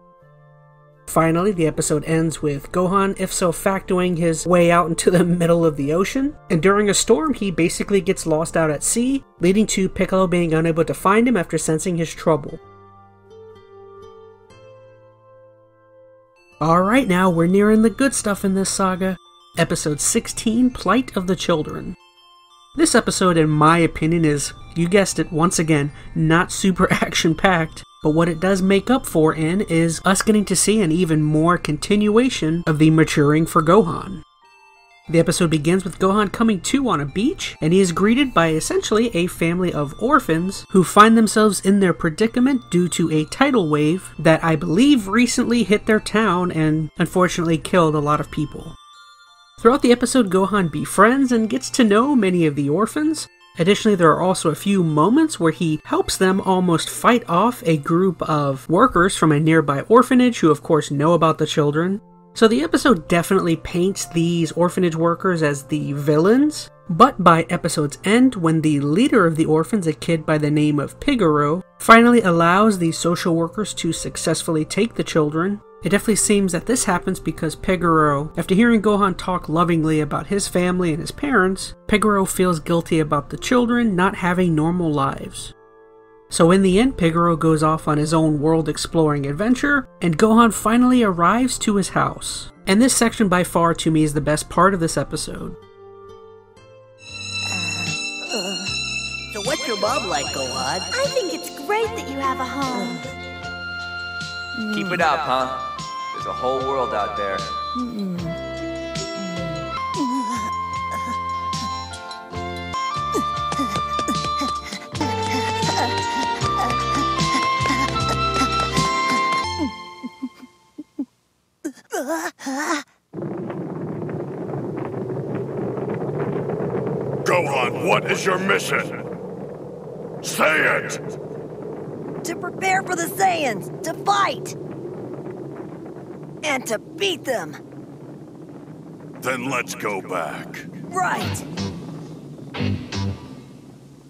Finally, the episode ends with Gohan ipso factoing his way out into the middle of the ocean, and during a storm he basically gets lost out at sea, leading to Piccolo being unable to find him after sensing his trouble. Alright, now we're nearing the good stuff in this saga. Episode 16, Plight of the Children. This episode, in my opinion, is, you guessed it, once again, not super action-packed. But what it does make up for is us getting to see an even more continuation of the maturing for Gohan. The episode begins with Gohan coming to on a beach, and he is greeted by essentially a family of orphans who find themselves in their predicament due to a tidal wave that I believe recently hit their town and unfortunately killed a lot of people. Throughout the episode, Gohan befriends and gets to know many of the orphans. Additionally, there are also a few moments where he helps them almost fight off a group of workers from a nearby orphanage who of course know about the children. So the episode definitely paints these orphanage workers as the villains, but by episode's end, when the leader of the orphans, a kid by the name of Pigaro, finally allows the social workers to successfully take the children, it definitely seems that this happens because Pigaro, after hearing Gohan talk lovingly about his family and his parents, Pigaro feels guilty about the children not having normal lives. So in the end, Pigaro goes off on his own world-exploring adventure, and Gohan finally arrives to his house. And this section by far to me is the best part of this episode. So what's your mom like, Gohan? I think it's great that you have a home. Keep it up, huh? There's a whole world out there. Gohan, what is your mission? Say it! To prepare for the Saiyans, to fight! And to beat them! Then let's go back. Right!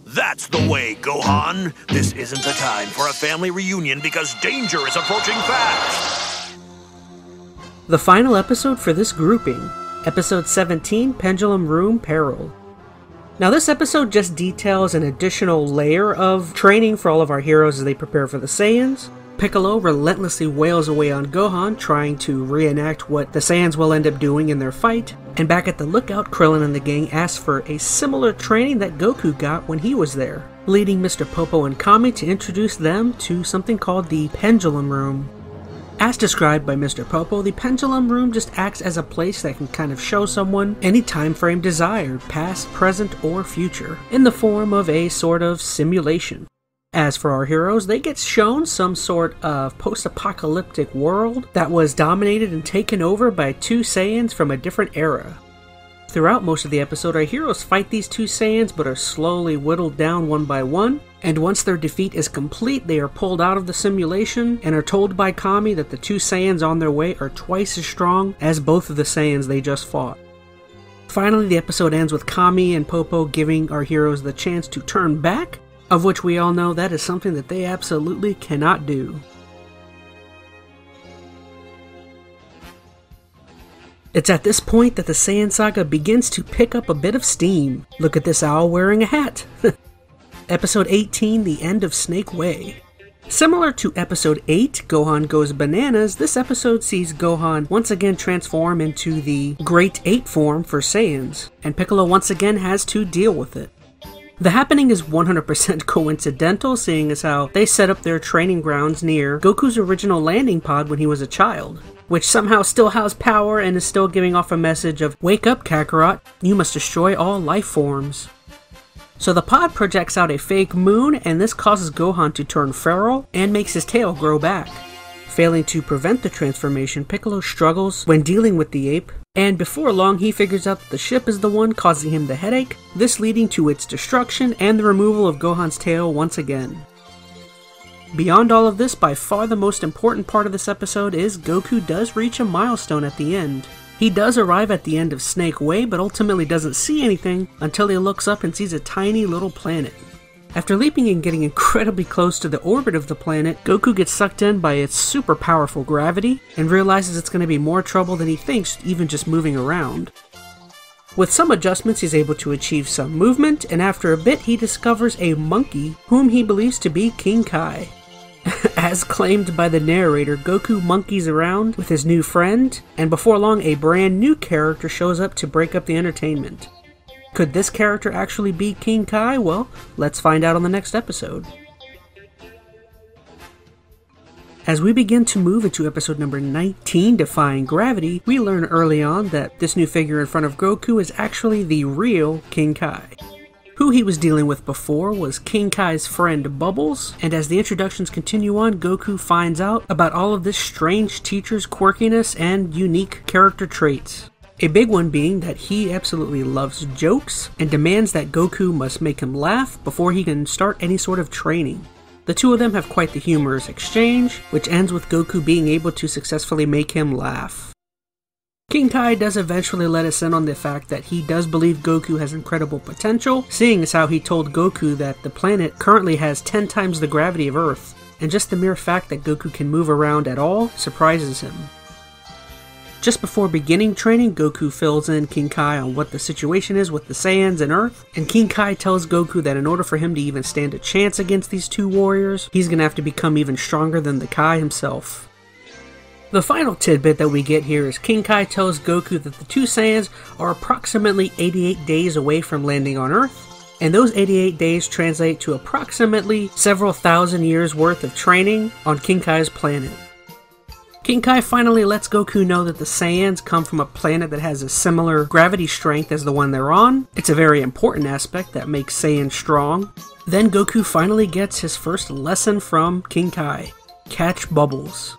That's the way, Gohan. This isn't the time for a family reunion because danger is approaching fast. The final episode for this grouping, Episode 17, Pendulum Room Peril. Now this episode just details an additional layer of training for all of our heroes as they prepare for the Saiyans. Piccolo relentlessly wails away on Gohan, trying to reenact what the Saiyans will end up doing in their fight. And back at the lookout, Krillin and the gang ask for a similar training that Goku got when he was there, leading Mr. Popo and Kami to introduce them to something called the Pendulum Room. As described by Mr. Popo, the Pendulum Room just acts as a place that can kind of show someone any time frame desired, past, present, or future, in the form of a sort of simulation. As for our heroes, they get shown some sort of post-apocalyptic world that was dominated and taken over by two Saiyans from a different era. Throughout most of the episode, our heroes fight these two Saiyans but are slowly whittled down one by one, and once their defeat is complete, they are pulled out of the simulation and are told by Kami that the two Saiyans on their way are twice as strong as both of the Saiyans they just fought. Finally, the episode ends with Kami and Popo giving our heroes the chance to turn back, of which we all know that is something that they absolutely cannot do. It's at this point that the Saiyan Saga begins to pick up a bit of steam. Look at this owl wearing a hat! Episode 18, The End of Snake Way. Similar to Episode 8, Gohan Goes Bananas, this episode sees Gohan once again transform into the Great Ape form for Saiyans, and Piccolo once again has to deal with it. The happening is 100% coincidental, seeing as how they set up their training grounds near Goku's original landing pod when he was a child, which somehow still has power and is still giving off a message of, "Wake up, Kakarot, you must destroy all life forms." So the pod projects out a fake moon, and this causes Gohan to turn feral and makes his tail grow back. Failing to prevent the transformation, Piccolo struggles when dealing with the ape, and before long he figures out that the ship is the one causing him the headache, this leading to its destruction and the removal of Gohan's tail once again. Beyond all of this, by far the most important part of this episode is Goku does reach a milestone at the end. He does arrive at the end of Snake Way, but ultimately doesn't see anything until he looks up and sees a tiny little planet. After leaping and getting incredibly close to the orbit of the planet, Goku gets sucked in by its super powerful gravity and realizes it's going to be more trouble than he thinks even just moving around. With some adjustments, he's able to achieve some movement, and after a bit he discovers a monkey whom he believes to be King Kai. As claimed by the narrator, Goku monkeys around with his new friend, and before long a brand new character shows up to break up the entertainment. Could this character actually be King Kai? Well, let's find out on the next episode. As we begin to move into episode number 19, Defying Gravity, we learn early on that this new figure in front of Goku is actually the real King Kai. Who he was dealing with before was King Kai's friend Bubbles, and as the introductions continue on, Goku finds out about all of this strange teacher's quirkiness and unique character traits. A big one being that he absolutely loves jokes and demands that Goku must make him laugh before he can start any sort of training. The two of them have quite the humorous exchange, which ends with Goku being able to successfully make him laugh. King Kai does eventually let us in on the fact that he does believe Goku has incredible potential, seeing as how he told Goku that the planet currently has 10 times the gravity of Earth, and just the mere fact that Goku can move around at all surprises him. Just before beginning training, Goku fills in King Kai on what the situation is with the Saiyans and Earth, and King Kai tells Goku that in order for him to even stand a chance against these two warriors, he's gonna have to become even stronger than the Kai himself. The final tidbit that we get here is King Kai tells Goku that the two Saiyans are approximately 88 days away from landing on Earth, and those 88 days translate to approximately several thousand years worth of training on King Kai's planet. King Kai finally lets Goku know that the Saiyans come from a planet that has a similar gravity strength as the one they're on. It's a very important aspect that makes Saiyans strong. Then Goku finally gets his first lesson from King Kai: catch bubbles.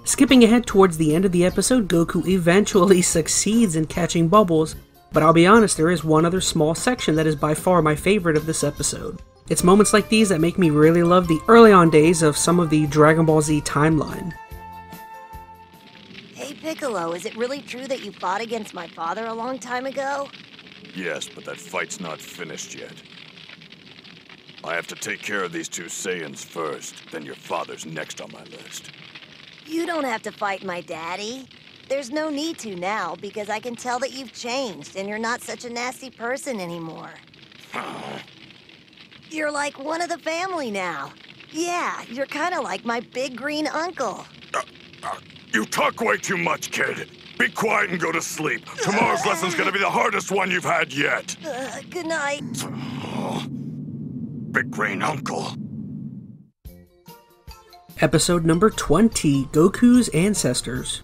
Skipping ahead towards the end of the episode, Goku eventually succeeds in catching bubbles, but I'll be honest, there is one other small section that is by far my favorite of this episode. It's moments like these that make me really love the early on days of some of the DragonBallZ timeline. Hey Piccolo, is it really true that you fought against my father a long time ago? Yes, but that fight's not finished yet. I have to take care of these two Saiyans first, then your father's next on my list. You don't have to fight my daddy. There's no need to now, because I can tell that you've changed and you're not such a nasty person anymore. You're like one of the family now. Yeah, you're kind of like my big green uncle. You talk way too much, kid. Be quiet and go to sleep. Tomorrow's lesson's gonna be the hardest one you've had yet. Good night. Big green uncle. Episode number 20, Goku's Ancestors.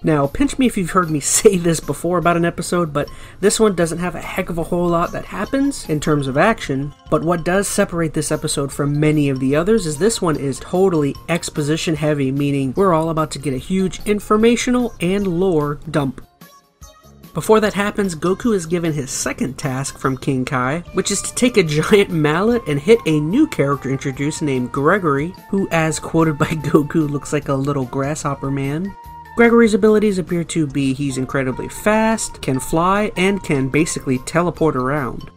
Now, pinch me if you've heard me say this before about an episode, but this one doesn't have a heck of a whole lot that happens in terms of action, but what does separate this episode from many of the others is this one is totally exposition heavy, meaning we're all about to get a huge informational and lore dump. Before that happens, Goku is given his second task from King Kai, which is to take a giant mallet and hit a new character introduced named Gregory, who, as quoted by Goku, looks like a little grasshopper man. Gregory's abilities appear to be he's incredibly fast, can fly, and can basically teleport around.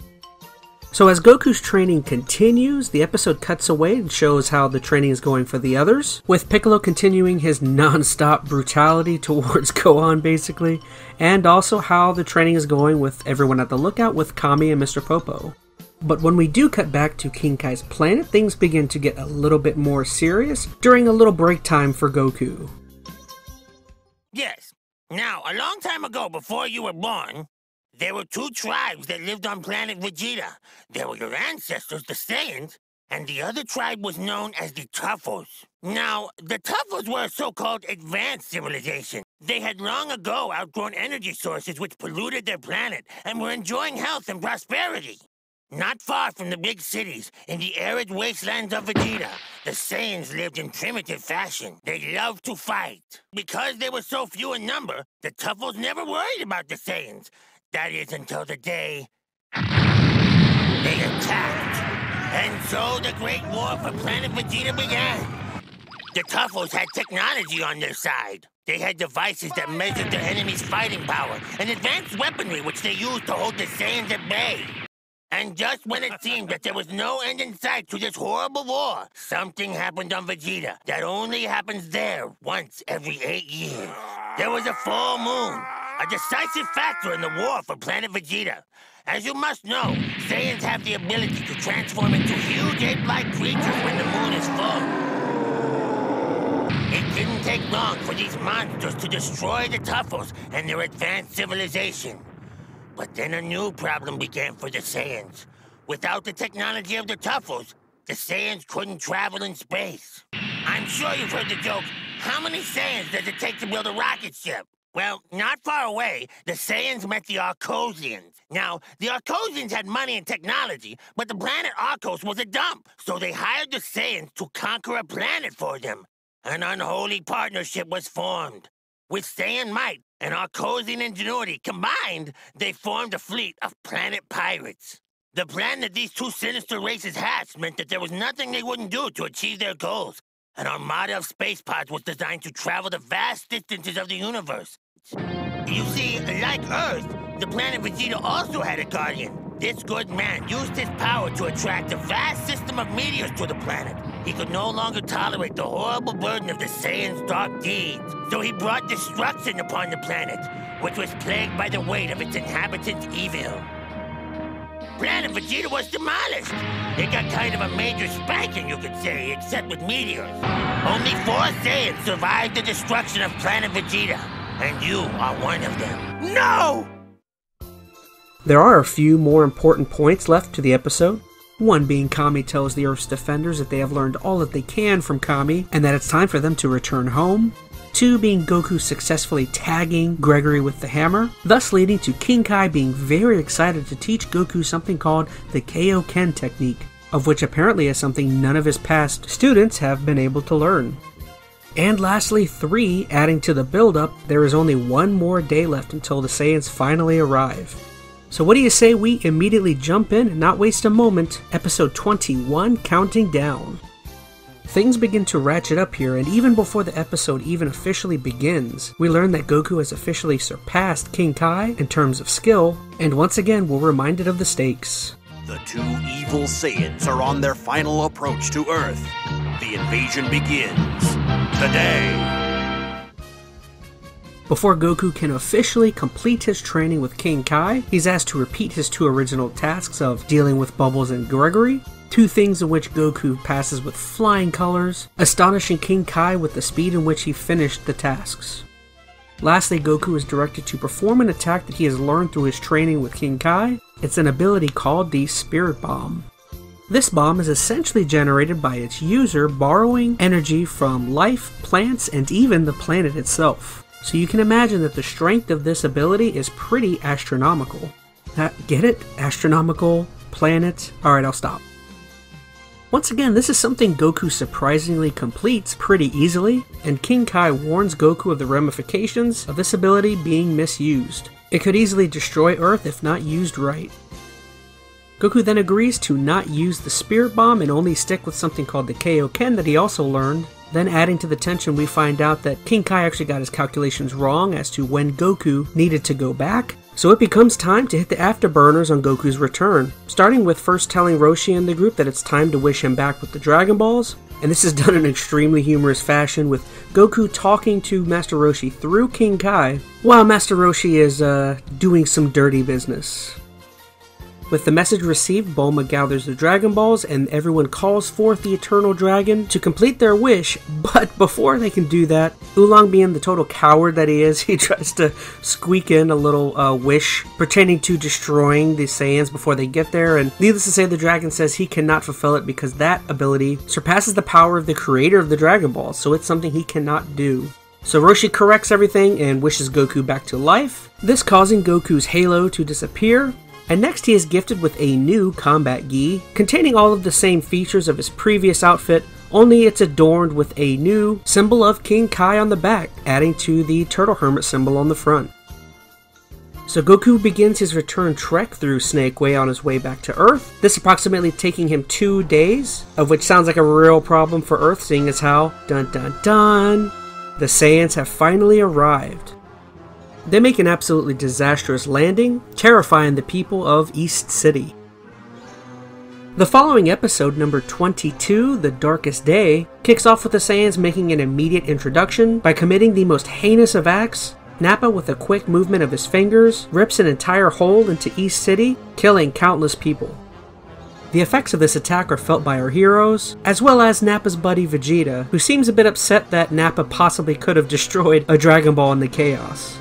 So as Goku's training continues, the episode cuts away and shows how the training is going for the others, with Piccolo continuing his non-stop brutality towards Gohan basically, and also how the training is going with everyone at the lookout with Kami and Mr. Popo. But when we do cut back to King Kai's planet, things begin to get a little bit more serious during a little break time for Goku. Yes. Now, a long time ago, before you were born, there were two tribes that lived on planet Vegeta. There were your ancestors, the Saiyans, and the other tribe was known as the Toughos. Now, the Toughos were a so-called advanced civilization. They had long ago outgrown energy sources which polluted their planet and were enjoying health and prosperity. Not far from the big cities, in the arid wastelands of Vegeta, the Saiyans lived in primitive fashion. They loved to fight. Because they were so few in number, the Tuffles never worried about the Saiyans. That is until the day they attacked. And so the Great War for Planet Vegeta began. The Tuffles had technology on their side. They had devices that measured their enemy's fighting power and advanced weaponry which they used to hold the Saiyans at bay. And just when it seemed that there was no end in sight to this horrible war, something happened on Vegeta that only happens there once every 8 years. There was a full moon, a decisive factor in the war for Planet Vegeta. As you must know, Saiyans have the ability to transform into huge ape-like creatures when the moon is full. It didn't take long for these monsters to destroy the Tuffles and their advanced civilization. But then a new problem began for the Saiyans. Without the technology of the Tuffles, the Saiyans couldn't travel in space. I'm sure you've heard the joke, how many Saiyans does it take to build a rocket ship? Well, not far away, the Saiyans met the Arcosians. Now, the Arcosians had money and technology, but the planet Arcos was a dump, so they hired the Saiyans to conquer a planet for them. An unholy partnership was formed. With Saiyan might and Arcosian ingenuity combined, they formed a fleet of planet pirates. The plan that these two sinister races hatched meant that there was nothing they wouldn't do to achieve their goals. An armada of space pods was designed to travel the vast distances of the universe. You see, like Earth, the planet Vegeta also had a guardian. This good man used his power to attract a vast system of meteors to the planet. He could no longer tolerate the horrible burden of the Saiyans' dark deeds, so he brought destruction upon the planet, which was plagued by the weight of its inhabitants' evil. Planet Vegeta was demolished. It got kind of a major spanking, you could say, except with meteors. Only 4 Saiyans survived the destruction of Planet Vegeta, and you are one of them. No! There are a few more important points left to the episode. One being Kami tells the Earth's defenders that they have learned all that they can from Kami and that it's time for them to return home. 2 being Goku successfully tagging Gregory with the hammer, thus leading to King Kai being very excited to teach Goku something called the Kaioken technique, of which apparently is something none of his past students have been able to learn. And lastly, 3, adding to the build-up, there is only one more day left until the Saiyans finally arrive. So what do you say we immediately jump in and not waste a moment, episode 21, counting down. Things begin to ratchet up here, and even before the episode even officially begins, we learn that Goku has officially surpassed King Kai in terms of skill, and once again we're reminded of the stakes. The 2 evil Saiyans are on their final approach to Earth. The invasion begins today. Before Goku can officially complete his training with King Kai, he's asked to repeat his 2 original tasks of dealing with Bubbles and Gregory, 2 things in which Goku passes with flying colors, astonishing King Kai with the speed in which he finished the tasks. Lastly, Goku is directed to perform an attack that he has learned through his training with King Kai. It's an ability called the Spirit Bomb. This bomb is essentially generated by its user borrowing energy from life, plants, and even the planet itself. So you can imagine that the strength of this ability is pretty astronomical. Get it? Astronomical? Planet? Alright, I'll stop. Once again, this is something Goku surprisingly completes pretty easily, and King Kai warns Goku of the ramifications of this ability being misused. It could easily destroy Earth if not used right. Goku then agrees to not use the Spirit Bomb and only stick with something called the Kaioken that he also learned. Then adding to the tension, we find out that King Kai actually got his calculations wrong as to when Goku needed to go back. So it becomes time to hit the afterburners on Goku's return, starting with first telling Roshi and the group that it's time to wish him back with the DragonBalls, and this is done in an extremely humorous fashion with Goku talking to Master Roshi through King Kai, while Master Roshi is doing some dirty business. With the message received, Bulma gathers the Dragon Balls and everyone calls forth the Eternal Dragon to complete their wish, but before they can do that, Oolong, being the total coward that he is, he tries to squeak in a little wish pertaining to destroying the Saiyans before they get there, and needless to say, the dragon says he cannot fulfill it because that ability surpasses the power of the creator of the Dragon Ball, so it's something he cannot do. So Roshi corrects everything and wishes Goku back to life, this causing Goku's halo to disappear. And next he is gifted with a new combat gi, containing all of the same features of his previous outfit, only it's adorned with a new symbol of King Kai on the back, adding to the turtle hermit symbol on the front. So Goku begins his return trek through Snake Way on his way back to Earth, this approximately taking him 2 days, of which sounds like a real problem for Earth, seeing as how, dun dun dun, the Saiyans have finally arrived. They make an absolutely disastrous landing, terrifying the people of East City. The following episode, number 22, The Darkest Day, kicks off with the Saiyans making an immediate introduction by committing the most heinous of acts. Nappa, with a quick movement of his fingers, rips an entire hole into East City, killing countless people. The effects of this attack are felt by our heroes, as well as Nappa's buddy Vegeta, who seems a bit upset that Nappa possibly could have destroyed a Dragon Ball in the chaos.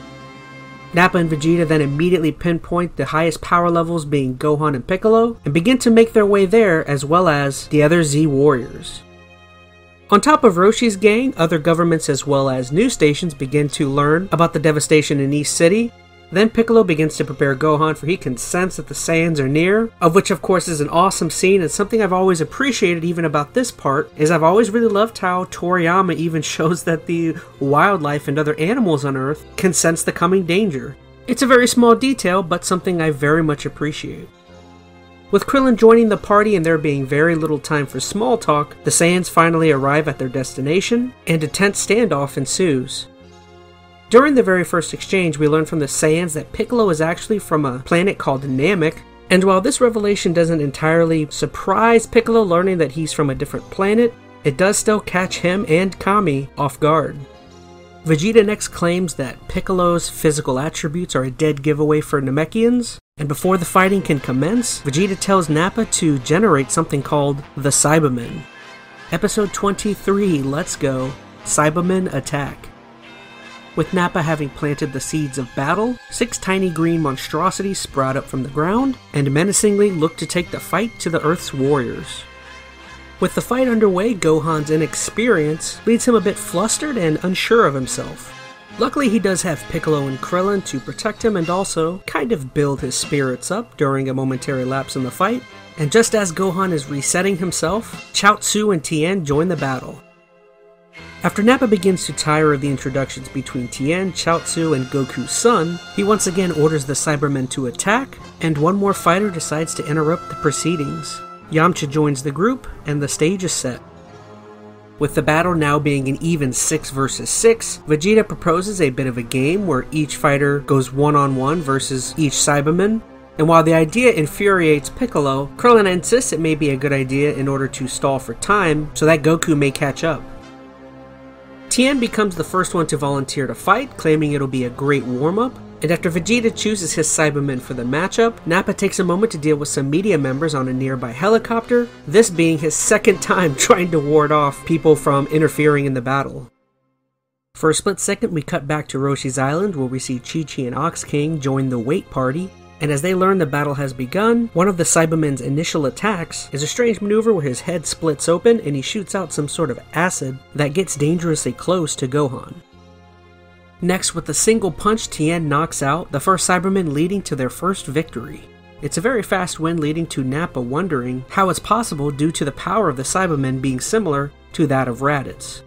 Nappa and Vegeta then immediately pinpoint the highest power levels being Gohan and Piccolo, and begin to make their way there, as well as the other Z Warriors. On top of Roshi's gang, other governments as well as news stations begin to learn about the devastation in East City. Then Piccolo begins to prepare Gohan, for he can sense that the Saiyans are near, of which of course is an awesome scene, and something I've always appreciated even about this part is I've always really loved how Toriyama even shows that the wildlife and other animals on Earth can sense the coming danger. It's a very small detail, but something I very much appreciate. With Krillin joining the party and there being very little time for small talk, the Saiyans finally arrive at their destination, and a tense standoff ensues. During the very first exchange, we learn from the Saiyans that Piccolo is actually from a planet called Namek, and while this revelation doesn't entirely surprise Piccolo learning that he's from a different planet, it does still catch him and Kami off guard. Vegeta next claims that Piccolo's physical attributes are a dead giveaway for Namekians, and before the fighting can commence, Vegeta tells Nappa to generate something called the ChazmaN. Episode 23, let's go, ChazmaN Attack. With Nappa having planted the seeds of battle, 6 tiny green monstrosities sprout up from the ground, and menacingly look to take the fight to the Earth's warriors. With the fight underway, Gohan's inexperience leaves him a bit flustered and unsure of himself. Luckily he does have Piccolo and Krillin to protect him and also kind of build his spirits up during a momentary lapse in the fight, and just as Gohan is resetting himself, Chiotzu and Tien join the battle. After Nappa begins to tire of the introductions between Tien, Chiotzu, and Goku's son, he once again orders the Cybermen to attack, and one more fighter decides to interrupt the proceedings. Yamcha joins the group, and the stage is set. With the battle now being an even 6 versus 6, Vegeta proposes a bit of a game where each fighter goes one-on-one versus each Cyberman, and while the idea infuriates Piccolo, Krillin insists it may be a good idea in order to stall for time so that Goku may catch up. Tien becomes the first one to volunteer to fight, claiming it'll be a great warm-up, and after Vegeta chooses his Cybermen for the matchup, Nappa takes a moment to deal with some media members on a nearby helicopter, this being his second time trying to ward off people from interfering in the battle. For a split second, we cut back to Roshi's Island, where we see ChiChi and Ox King join the wait party, and as they learn the battle has begun, one of the Cybermen's initial attacks is a strange maneuver where his head splits open and he shoots out some sort of acid that gets dangerously close to Gohan. Next, with a single punch, Tien knocks out the first Cyberman, leading to their first victory. It's a very fast win, leading to Nappa wondering how it's possible due to the power of the Cybermen being similar to that of Raditz.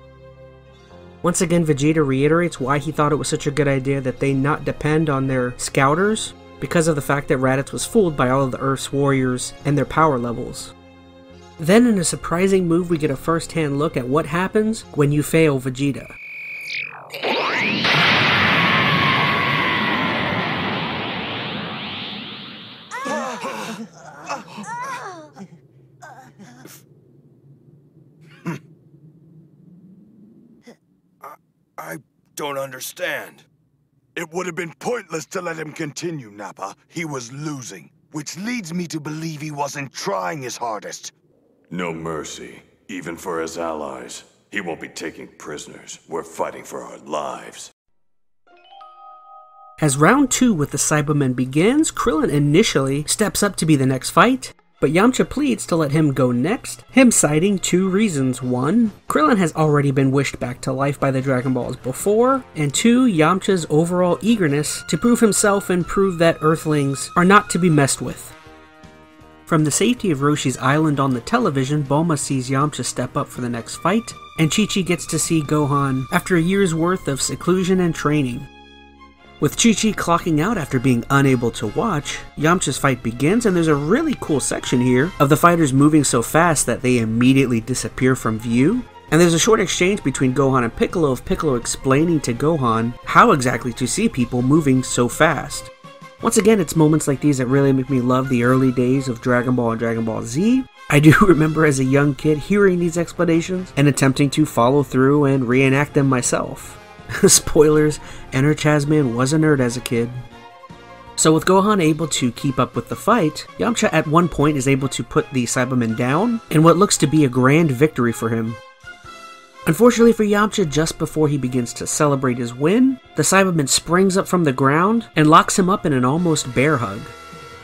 Once again, Vegeta reiterates why he thought it was such a good idea that they not depend on their scouters, because of the fact that Raditz was fooled by all of the Earth's warriors and their power levels. Then in a surprising move, we get a first-hand look at what happens when you fail Vegeta. I don't understand. It would have been pointless to let him continue, Nappa. He was losing, which leads me to believe he wasn't trying his hardest. No mercy, even for his allies. He won't be taking prisoners. We're fighting for our lives. As round 2 with the Cybermen begins, Krillin initially steps up to be the next fight, but Yamcha pleads to let him go next, him citing two reasons. One, Krillin has already been wished back to life by the Dragon Balls before, and two, Yamcha's overall eagerness to prove himself and prove that Earthlings are not to be messed with. From the safety of Roshi's island on the television, Bulma sees Yamcha step up for the next fight, and ChiChi gets to see Gohan after a year's worth of seclusion and training. With ChiChi clocking out after being unable to watch, Yamcha's fight begins, and there's a really cool section here of the fighters moving so fast that they immediately disappear from view. And there's a short exchange between Gohan and Piccolo of Piccolo explaining to Gohan how exactly to see people moving so fast. Once again, it's moments like these that really make me love the early days of Dragon Ball and Dragon Ball Z. I do remember as a young kid hearing these explanations and attempting to follow through and reenact them myself. Spoilers, EnteR ChazmaN was a nerd as a kid. So with Gohan able to keep up with the fight, Yamcha at one point is able to put the Cyberman down in what looks to be a grand victory for him. Unfortunately for Yamcha, just before he begins to celebrate his win, the Cyberman springs up from the ground and locks him up in an almost bear hug.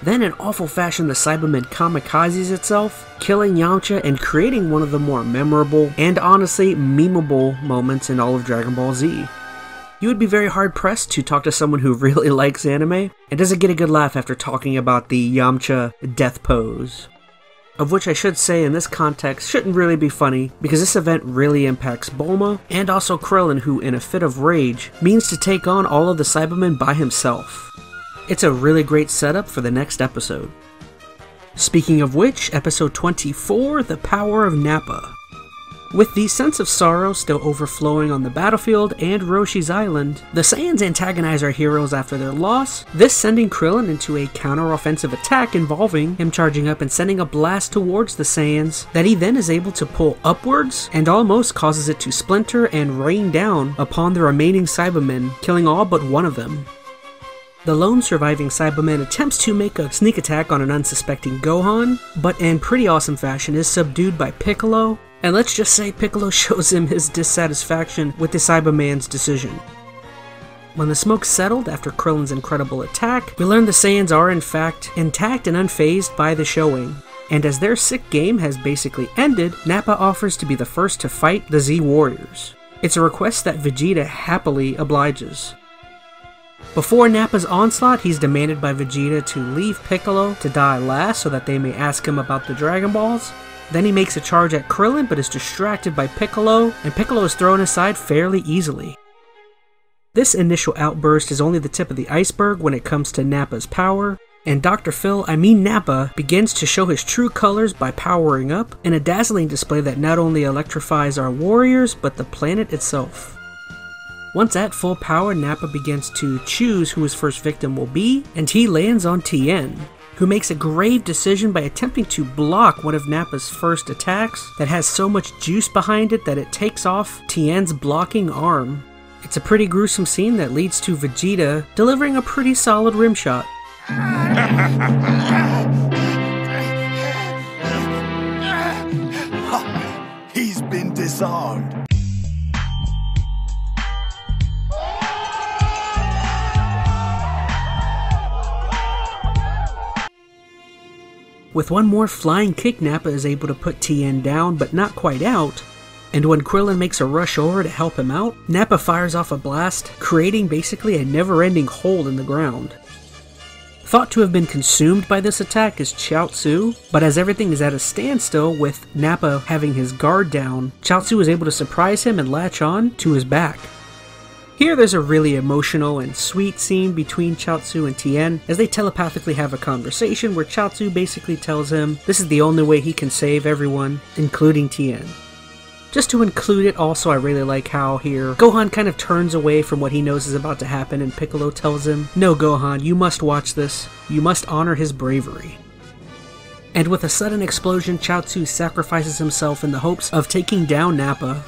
Then in awful fashion the Cyberman kamikazes itself, killing Yamcha and creating one of the more memorable and honestly memeable moments in all of Dragon Ball Z. You would be very hard pressed to talk to someone who really likes anime and doesn't get a good laugh after talking about the Yamcha death pose. Of which I should say in this context shouldn't really be funny, because this event really impacts Bulma, and also Krillin, who in a fit of rage means to take on all of the Cybermen by himself. It's a really great setup for the next episode. Speaking of which, episode 24, The Power of Nappa. With the sense of sorrow still overflowing on the battlefield and Roshi's island, the Saiyans antagonize our heroes after their loss, this sending Krillin into a counter-offensive attack involving him charging up and sending a blast towards the Saiyans that he then is able to pull upwards and almost causes it to splinter and rain down upon the remaining Cybermen, killing all but one of them. The lone surviving Cyberman attempts to make a sneak attack on an unsuspecting Gohan, but in pretty awesome fashion is subdued by Piccolo, and let's just say Piccolo shows him his dissatisfaction with the Cyberman's decision. When the smoke settled after Krillin's incredible attack, we learn the Saiyans are in fact intact and unfazed by the showing. And as their sick game has basically ended, Nappa offers to be the first to fight the Z Warriors. It's a request that Vegeta happily obliges. Before Nappa's onslaught, he's demanded by Vegeta to leave Piccolo to die last so that they may ask him about the Dragon Balls. Then he makes a charge at Krillin but is distracted by Piccolo, and Piccolo is thrown aside fairly easily. This initial outburst is only the tip of the iceberg when it comes to Nappa's power, and Dr. Nappa begins to show his true colors by powering up in a dazzling display that not only electrifies our warriors but the planet itself. Once at full power, Nappa begins to choose who his first victim will be, and he lands on Tien, who makes a grave decision by attempting to block one of Nappa's first attacks that has so much juice behind it that it takes off Tien's blocking arm. It's a pretty gruesome scene that leads to Vegeta delivering a pretty solid rim shot. He's been disarmed. With one more flying kick, Nappa is able to put Tien down, but not quite out. And when Krillin makes a rush over to help him out, Nappa fires off a blast, creating basically a never-ending hole in the ground. Thought to have been consumed by this attack is Chiotzu, but as everything is at a standstill with Nappa having his guard down, Chiotzu is able to surprise him and latch on to his back. Here there's a really emotional and sweet scene between Chiotzu and Tien as they telepathically have a conversation where Chiotzu basically tells him this is the only way he can save everyone, including Tien. Just to include it also, I really like how here Gohan kind of turns away from what he knows is about to happen and Piccolo tells him, "No Gohan, you must watch this. You must honor his bravery." And with a sudden explosion, Chiotzu sacrifices himself in the hopes of taking down Nappa.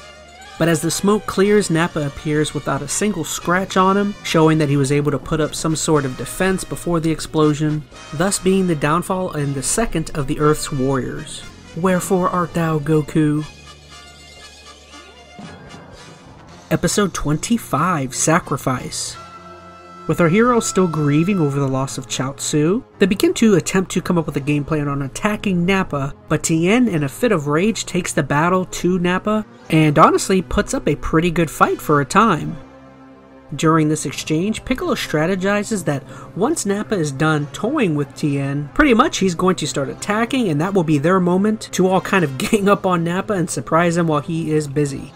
But as the smoke clears, Nappa appears without a single scratch on him, showing that he was able to put up some sort of defense before the explosion, thus being the downfall and the second of the Earth's warriors. Wherefore art thou, Goku? Episode 25, Sacrifice. With our heroes still grieving over the loss of Chiotzu, they begin to attempt to come up with a game plan on attacking Nappa, but Tien, in a fit of rage, takes the battle to Nappa, and honestly puts up a pretty good fight for a time. During this exchange, Piccolo strategizes that once Nappa is done toying with Tien, pretty much he's going to start attacking, and that will be their moment to all kind of gang up on Nappa and surprise him while he is busy.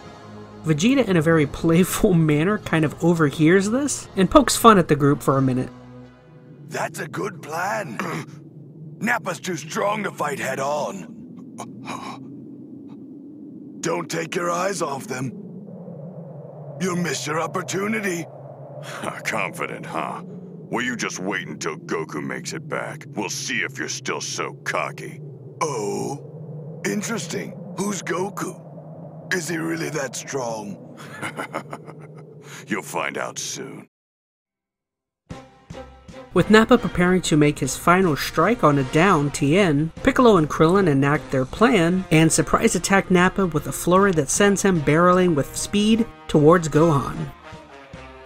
Vegeta, in a very playful manner, kind of overhears this and pokes fun at the group for a minute. That's a good plan. Nappa's too strong to fight head-on. Don't take your eyes off them. You'll miss your opportunity. Confident, huh? Well, you just wait until Goku makes it back. We'll see if you're still so cocky. Oh, interesting. Who's Goku? Is he really that strong? You'll find out soon. With Nappa preparing to make his final strike on a down Tien, Piccolo and Krillin enact their plan and surprise attack Nappa with a flurry that sends him barreling with speed towards Gohan.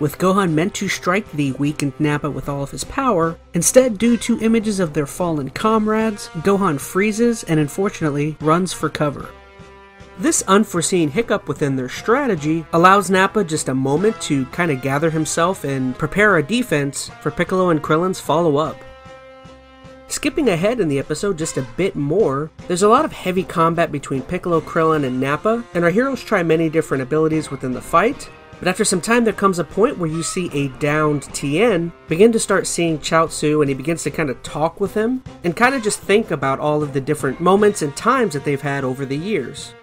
With Gohan meant to strike the weakened Nappa with all of his power, instead, due to images of their fallen comrades, Gohan freezes and unfortunately runs for cover. This unforeseen hiccup within their strategy allows Nappa just a moment to kind of gather himself and prepare a defense for Piccolo and Krillin's follow-up. Skipping ahead in the episode just a bit more, there's a lot of heavy combat between Piccolo, Krillin, and Nappa, and our heroes try many different abilities within the fight, but after some time there comes a point where you see a downed Tien begin to start seeing Chiotzu, and he begins to kind of talk with him, and kind of just think about all of the different moments and times that they've had over the years.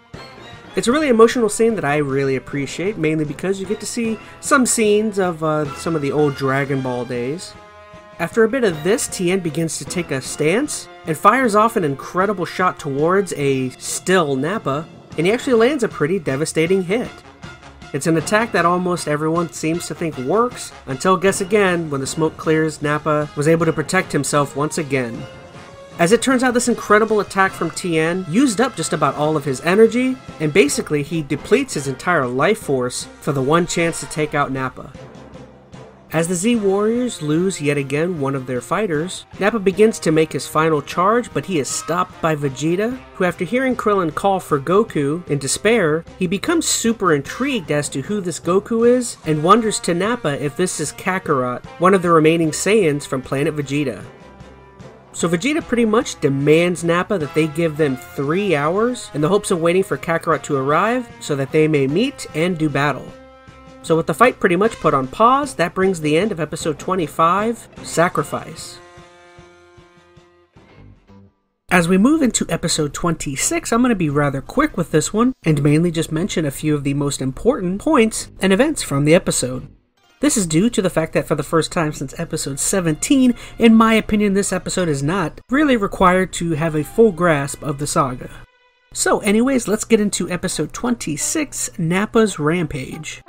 It's a really emotional scene that I really appreciate, mainly because you get to see some scenes of some of the old Dragon Ball days. After a bit of this, Tien begins to take a stance and fires off an incredible shot towards a still Nappa, and he actually lands a pretty devastating hit. It's an attack that almost everyone seems to think works, until guess again, when the smoke clears, Nappa was able to protect himself once again. As it turns out, this incredible attack from Tien used up just about all of his energy, and basically he depletes his entire life force for the one chance to take out Nappa. As the Z Warriors lose yet again one of their fighters, Nappa begins to make his final charge, but he is stopped by Vegeta, who after hearing Krillin call for Goku in despair, he becomes super intrigued as to who this Goku is, and wonders to Nappa if this is Kakarot, one of the remaining Saiyans from planet Vegeta. So Vegeta pretty much demands Nappa that they give them 3 hours in the hopes of waiting for Kakarot to arrive so that they may meet and do battle. So with the fight pretty much put on pause, that brings the end of episode 25, Sacrifice. As we move into episode 26, I'm going to be rather quick with this one, and mainly just mention a few of the most important points and events from the episode. This is due to the fact that for the first time since episode 17, in my opinion, this episode is not really required to have a full grasp of the saga. So anyways, let's get into episode 26, Nappa's Rampage.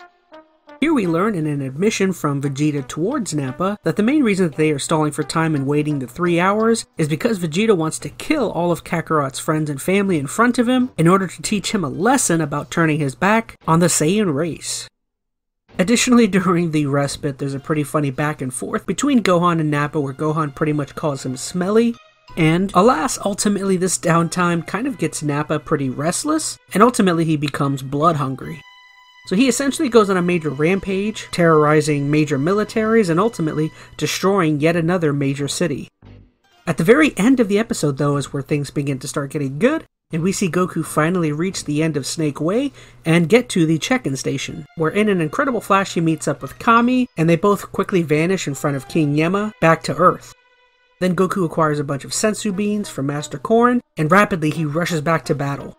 Here we learn in an admission from Vegeta towards Nappa that the main reason that they are stalling for time and waiting the 3 hours is because Vegeta wants to kill all of Kakarot's friends and family in front of him in order to teach him a lesson about turning his back on the Saiyan race. Additionally, during the respite, there's a pretty funny back and forth between Gohan and Nappa where Gohan pretty much calls him smelly, and alas, ultimately this downtime kind of gets Nappa pretty restless, and ultimately he becomes blood hungry. So he essentially goes on a major rampage, terrorizing major militaries and ultimately destroying yet another major city. At the very end of the episode though is where things begin to start getting good, and we see Goku finally reach the end of Snake Way and get to the check-in station, where in an incredible flash he meets up with Kami, and they both quickly vanish in front of King Yama back to Earth. Then Goku acquires a bunch of sensu beans from Master Korin, and rapidly he rushes back to battle.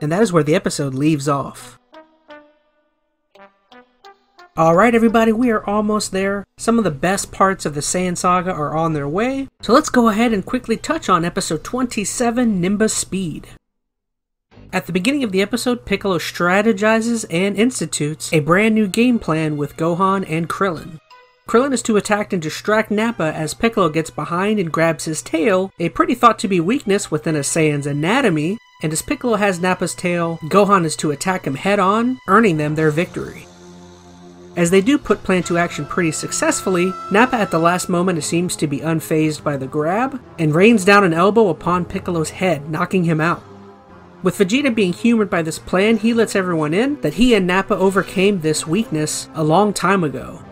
And that is where the episode leaves off. Alright everybody, we are almost there. Some of the best parts of the Saiyan Saga are on their way, so let's go ahead and quickly touch on episode 27, Nimbus Speed. At the beginning of the episode, Piccolo strategizes and institutes a brand new game plan with Gohan and Krillin. Krillin is to attack and distract Nappa as Piccolo gets behind and grabs his tail, a pretty thought to be weakness within a Saiyan's anatomy, and as Piccolo has Nappa's tail, Gohan is to attack him head on, earning them their victory. As they do put plan to action pretty successfully, Nappa at the last moment seems to be unfazed by the grab, and rains down an elbow upon Piccolo's head, knocking him out. With Vegeta being humored by this plan, he lets everyone in that he and Nappa overcame this weakness a long time ago.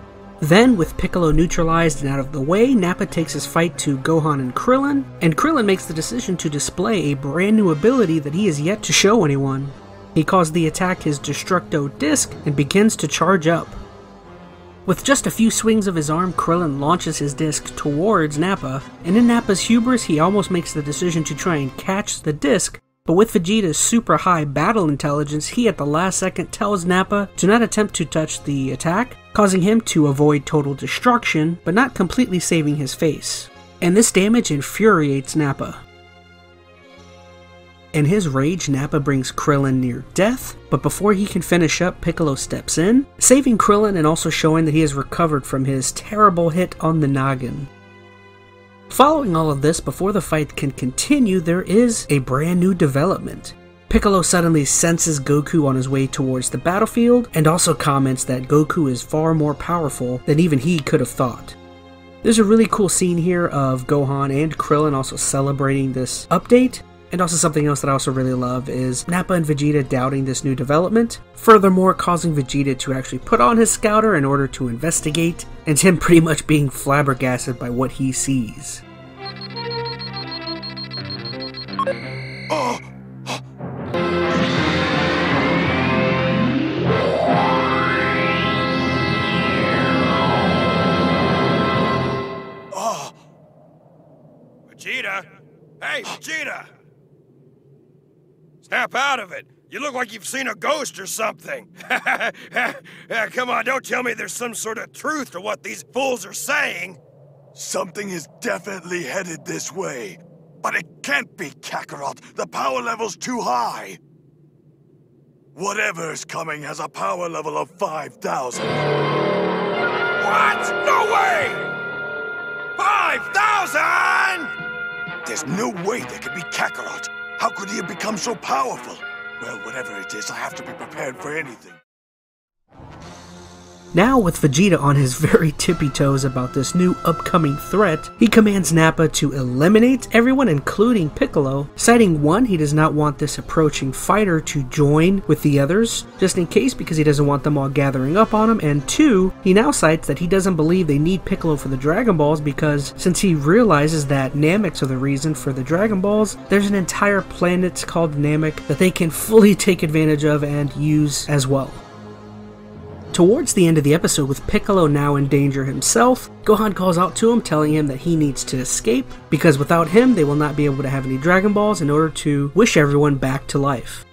Then, with Piccolo neutralized and out of the way, Nappa takes his fight to Gohan and Krillin makes the decision to display a brand new ability that he has yet to show anyone. He calls the attack his Destructo Disc and begins to charge up. With just a few swings of his arm, Krillin launches his disc towards Nappa, and in Nappa's hubris, he almost makes the decision to try and catch the disc, but with Vegeta's super high battle intelligence, he at the last second tells Nappa to not attempt to touch the attack, causing him to avoid total destruction, but not completely saving his face. And this damage infuriates Nappa. In his rage, Nappa brings Krillin near death, but before he can finish up, Piccolo steps in, saving Krillin and also showing that he has recovered from his terrible hit on the noggin. Following all of this, before the fight can continue, there is a brand new development. Piccolo suddenly senses Goku on his way towards the battlefield, and also comments that Goku is far more powerful than even he could have thought. There's a really cool scene here of Gohan and Krillin also celebrating this update, and also something else that I also really love is Nappa and Vegeta doubting this new development, furthermore causing Vegeta to actually put on his scouter in order to investigate, and him pretty much being flabbergasted by what he sees. Vegeta? Hey, Vegeta! Snap out of it! You look like you've seen a ghost or something! Come on, don't tell me there's some sort of truth to what these fools are saying! Something is definitely headed this way. But it can't be, Kakarot! The power level's too high! Whatever's coming has a power level of 5,000. What? No way! 5,000?! There's no way there could be Kakarot! How could he have become so powerful? Well, whatever it is, I have to be prepared for anything. Now, with Vegeta on his very tippy toes about this new upcoming threat, he commands Nappa to eliminate everyone, including Piccolo, citing one, he does not want this approaching fighter to join with the others, just in case because he doesn't want them all gathering up on him, and two, he now cites that he doesn't believe they need Piccolo for the Dragon Balls because since he realizes that Nameks are the reason for the Dragon Balls, there's an entire planet called Namek that they can fully take advantage of and use as well. Towards the end of the episode, with Piccolo now in danger himself, Gohan calls out to him telling him that he needs to escape because without him they will not be able to have any Dragon Balls in order to wish everyone back to life.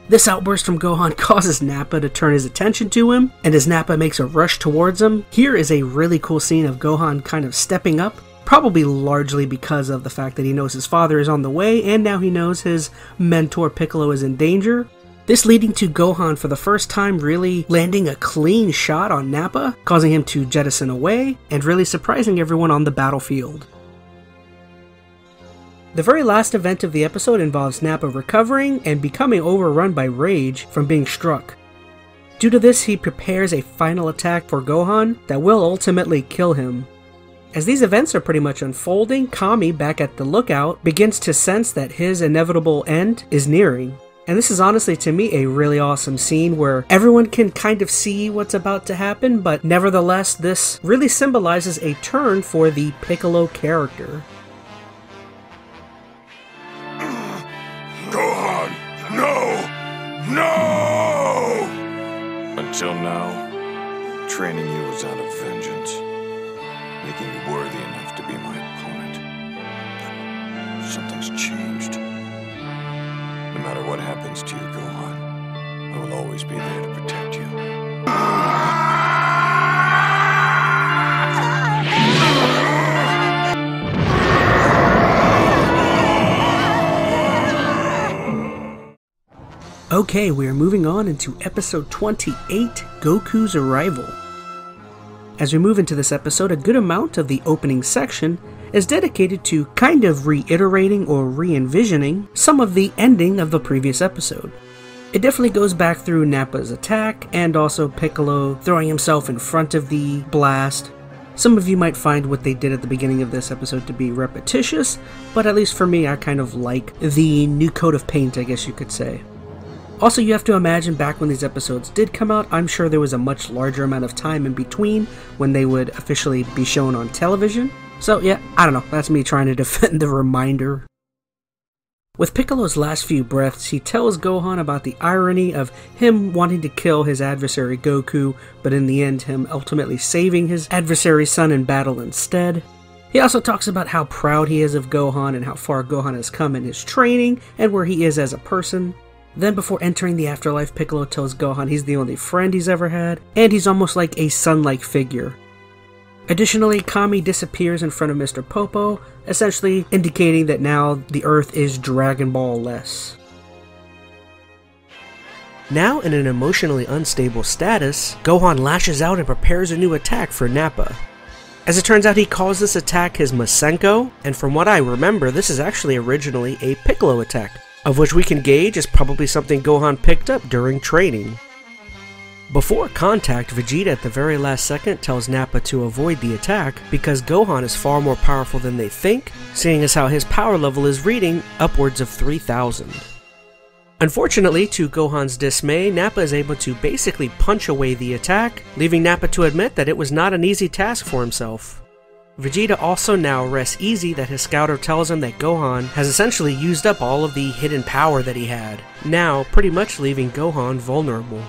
This outburst from Gohan causes Nappa to turn his attention to him, and as Nappa makes a rush towards him, here is a really cool scene of Gohan kind of stepping up, probably largely because of the fact that he knows his father is on the way and now he knows his mentor Piccolo is in danger. This leading to Gohan for the first time really landing a clean shot on Nappa, causing him to jettison away, and really surprising everyone on the battlefield. The very last event of the episode involves Nappa recovering and becoming overrun by rage from being struck. Due to this, he prepares a final attack for Gohan that will ultimately kill him. As these events are pretty much unfolding, Kami, back at the lookout, begins to sense that his inevitable end is nearing. And this is honestly, to me, a really awesome scene where everyone can kind of see what's about to happen, but nevertheless, this really symbolizes a turn for the Piccolo character. Gohan! No! No! Until now, training you was out of vengeance, making you worthy enough to be my opponent. But something's changed. No matter what happens to you, Gohan, I will always be there to protect you. Okay, we are moving on into episode 28, Goku's Arrival. As we move into this episode, a good amount of the opening section is dedicated to kind of reiterating or re-envisioning some of the ending of the previous episode. It definitely goes back through Nappa's attack, and also Piccolo throwing himself in front of the blast. Some of you might find what they did at the beginning of this episode to be repetitious, but at least for me, I kind of like the new coat of paint, I guess you could say. Also, you have to imagine back when these episodes did come out, I'm sure there was a much larger amount of time in between when they would officially be shown on television. So yeah, I don't know, that's me trying to defend the reminder. With Piccolo's last few breaths, he tells Gohan about the irony of him wanting to kill his adversary Goku, but in the end him ultimately saving his adversary's son in battle instead. He also talks about how proud he is of Gohan and how far Gohan has come in his training and where he is as a person. Then before entering the afterlife, Piccolo tells Gohan he's the only friend he's ever had, and he's almost like a son-like figure. Additionally, Kami disappears in front of Mr. Popo, essentially indicating that now the Earth is Dragon Ball-less. Now in an emotionally unstable status, Gohan lashes out and prepares a new attack for Nappa. As it turns out, he calls this attack his Masenko, and from what I remember, this is actually originally a Piccolo attack, of which we can gauge is probably something Gohan picked up during training. Before contact, Vegeta at the very last second tells Nappa to avoid the attack because Gohan is far more powerful than they think, seeing as how his power level is reading upwards of 3,000. Unfortunately, to Gohan's dismay, Nappa is able to basically punch away the attack, leaving Nappa to admit that it was not an easy task for himself. Vegeta also now rests easy that his scouter tells him that Gohan has essentially used up all of the hidden power that he had, now pretty much leaving Gohan vulnerable.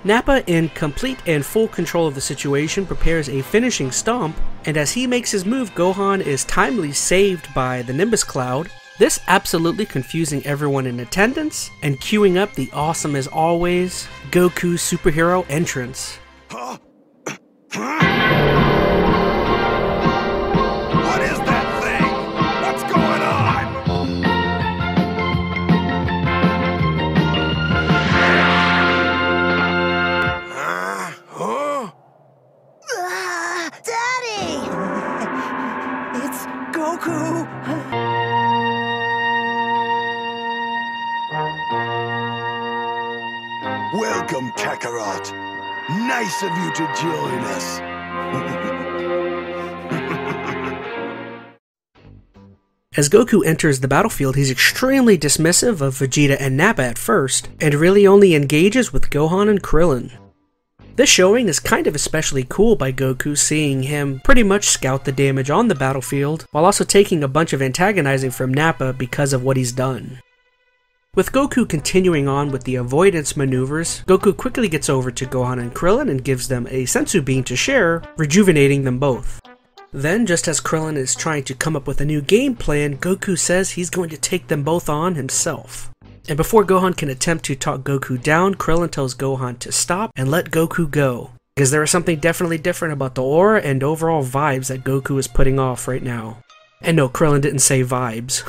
Nappa, in complete and full control of the situation, prepares a finishing stomp, and as he makes his move, Gohan is timely saved by the Nimbus Cloud, this absolutely confusing everyone in attendance, and queuing up the awesome as always Goku superhero entrance. What is that thing? What's going on? Daddy! It's Goku! Welcome, Kakarot. Nice of you to join us. As Goku enters the battlefield, he's extremely dismissive of Vegeta and Nappa at first, and really only engages with Gohan and Krillin. This showing is kind of especially cool by Goku, seeing him pretty much scout the damage on the battlefield, while also taking a bunch of antagonizing from Nappa because of what he's done. With Goku continuing on with the avoidance maneuvers, Goku quickly gets over to Gohan and Krillin and gives them a sensu bean to share, rejuvenating them both. Then, just as Krillin is trying to come up with a new game plan, Goku says he's going to take them both on himself. And before Gohan can attempt to talk Goku down, Krillin tells Gohan to stop and let Goku go, because there is something definitely different about the aura and overall vibes that Goku is putting off right now. And no, Krillin didn't say vibes.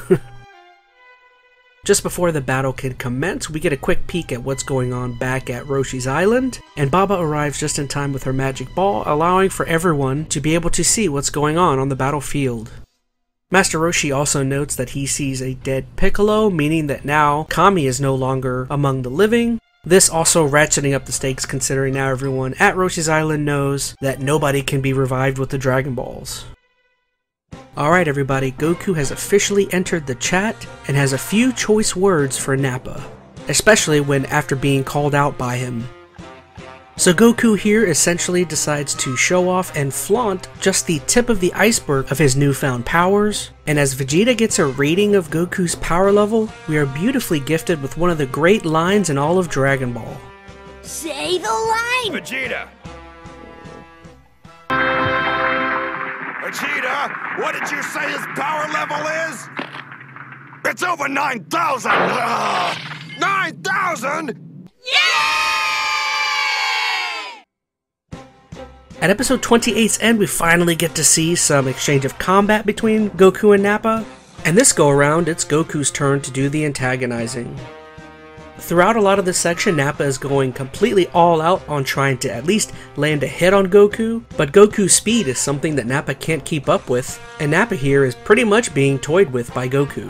Just before the battle can commence, we get a quick peek at what's going on back at Roshi's Island, and Baba arrives just in time with her magic ball, allowing for everyone to be able to see what's going on the battlefield. Master Roshi also notes that he sees a dead Piccolo, meaning that now Kami is no longer among the living. This also ratcheting up the stakes, considering now everyone at Roshi's Island knows that nobody can be revived with the Dragon Balls. Alright everybody, Goku has officially entered the chat and has a few choice words for Nappa, especially when after being called out by him. So Goku here essentially decides to show off and flaunt just the tip of the iceberg of his newfound powers, and as Vegeta gets a rating of Goku's power level, we are beautifully gifted with one of the great lines in all of Dragon Ball. Say the line! Vegeta! Vegeta, what did you say his power level is? It's over 9,000! 9,000?! At episode 28's end, we finally get to see some exchange of combat between Goku and Nappa, and this go around, it's Goku's turn to do the antagonizing. Throughout a lot of this section, Nappa is going completely all out on trying to at least land a hit on Goku, but Goku's speed is something that Nappa can't keep up with, and Nappa here is pretty much being toyed with by Goku.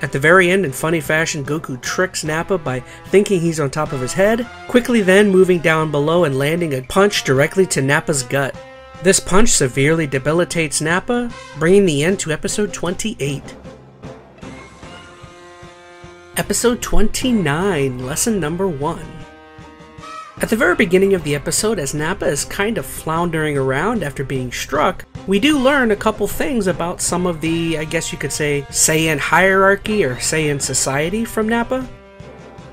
At the very end, in funny fashion, Goku tricks Nappa by thinking he's on top of his head, quickly then moving down below and landing a punch directly to Nappa's gut. This punch severely debilitates Nappa, bringing the end to episode 28. Episode 29, lesson number 1. At the very beginning of the episode, as Nappa is kind of floundering around after being struck, we do learn a couple things about some of the, I guess you could say, Saiyan hierarchy or Saiyan society from Nappa.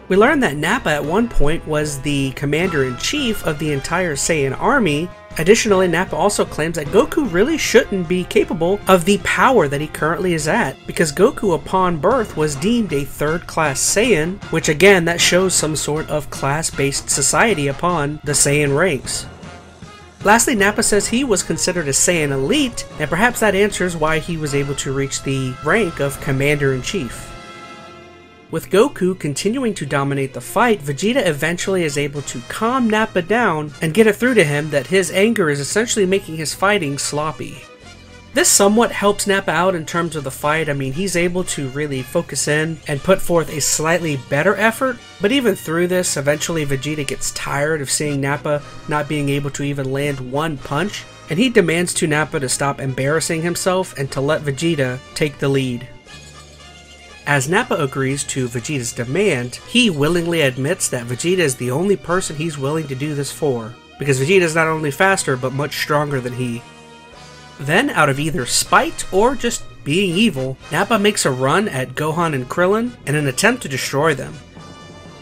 We learn that Nappa at one point was the commander-in-chief of the entire Saiyan army. Additionally, Nappa also claims that Goku really shouldn't be capable of the power that he currently is at, because Goku upon birth was deemed a third-class Saiyan, which again, that shows some sort of class-based society upon the Saiyan ranks. Lastly, Nappa says he was considered a Saiyan elite, and perhaps that answers why he was able to reach the rank of Commander-in-Chief. With Goku continuing to dominate the fight, Vegeta eventually is able to calm Nappa down and get it through to him that his anger is essentially making his fighting sloppy. This somewhat helps Nappa out in terms of the fight. I mean, he's able to really focus in and put forth a slightly better effort, but even through this, eventually Vegeta gets tired of seeing Nappa not being able to even land one punch, and he demands to Nappa to stop embarrassing himself and to let Vegeta take the lead. As Nappa agrees to Vegeta's demand, he willingly admits that Vegeta is the only person he's willing to do this for, because Vegeta is not only faster but much stronger than he. Then, out of either spite or just being evil, Nappa makes a run at Gohan and Krillin in an attempt to destroy them.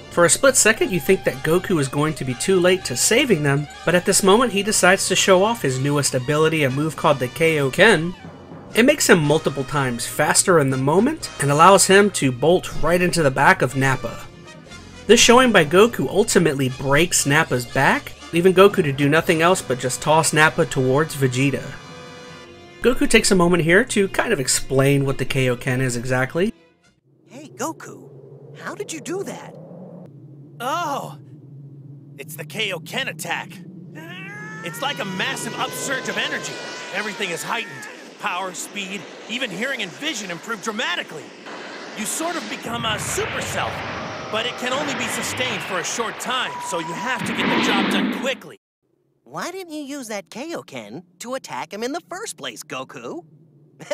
For a split second you think that Goku is going to be too late to saving them, but at this moment he decides to show off his newest ability, a move called the Kaioken. It makes him multiple times faster in the moment, and allows him to bolt right into the back of Nappa. This showing by Goku ultimately breaks Nappa's back, leaving Goku to do nothing else but just toss Nappa towards Vegeta. Goku takes a moment here to kind of explain what the Kaioken is exactly. Hey Goku, how did you do that? Oh! It's the Kaioken attack. It's like a massive upsurge of energy. Everything is heightened. Power, speed, even hearing and vision improve dramatically. You sort of become a super self, but it can only be sustained for a short time, so you have to get the job done quickly. Why didn't you use that Kaioken to attack him in the first place, Goku?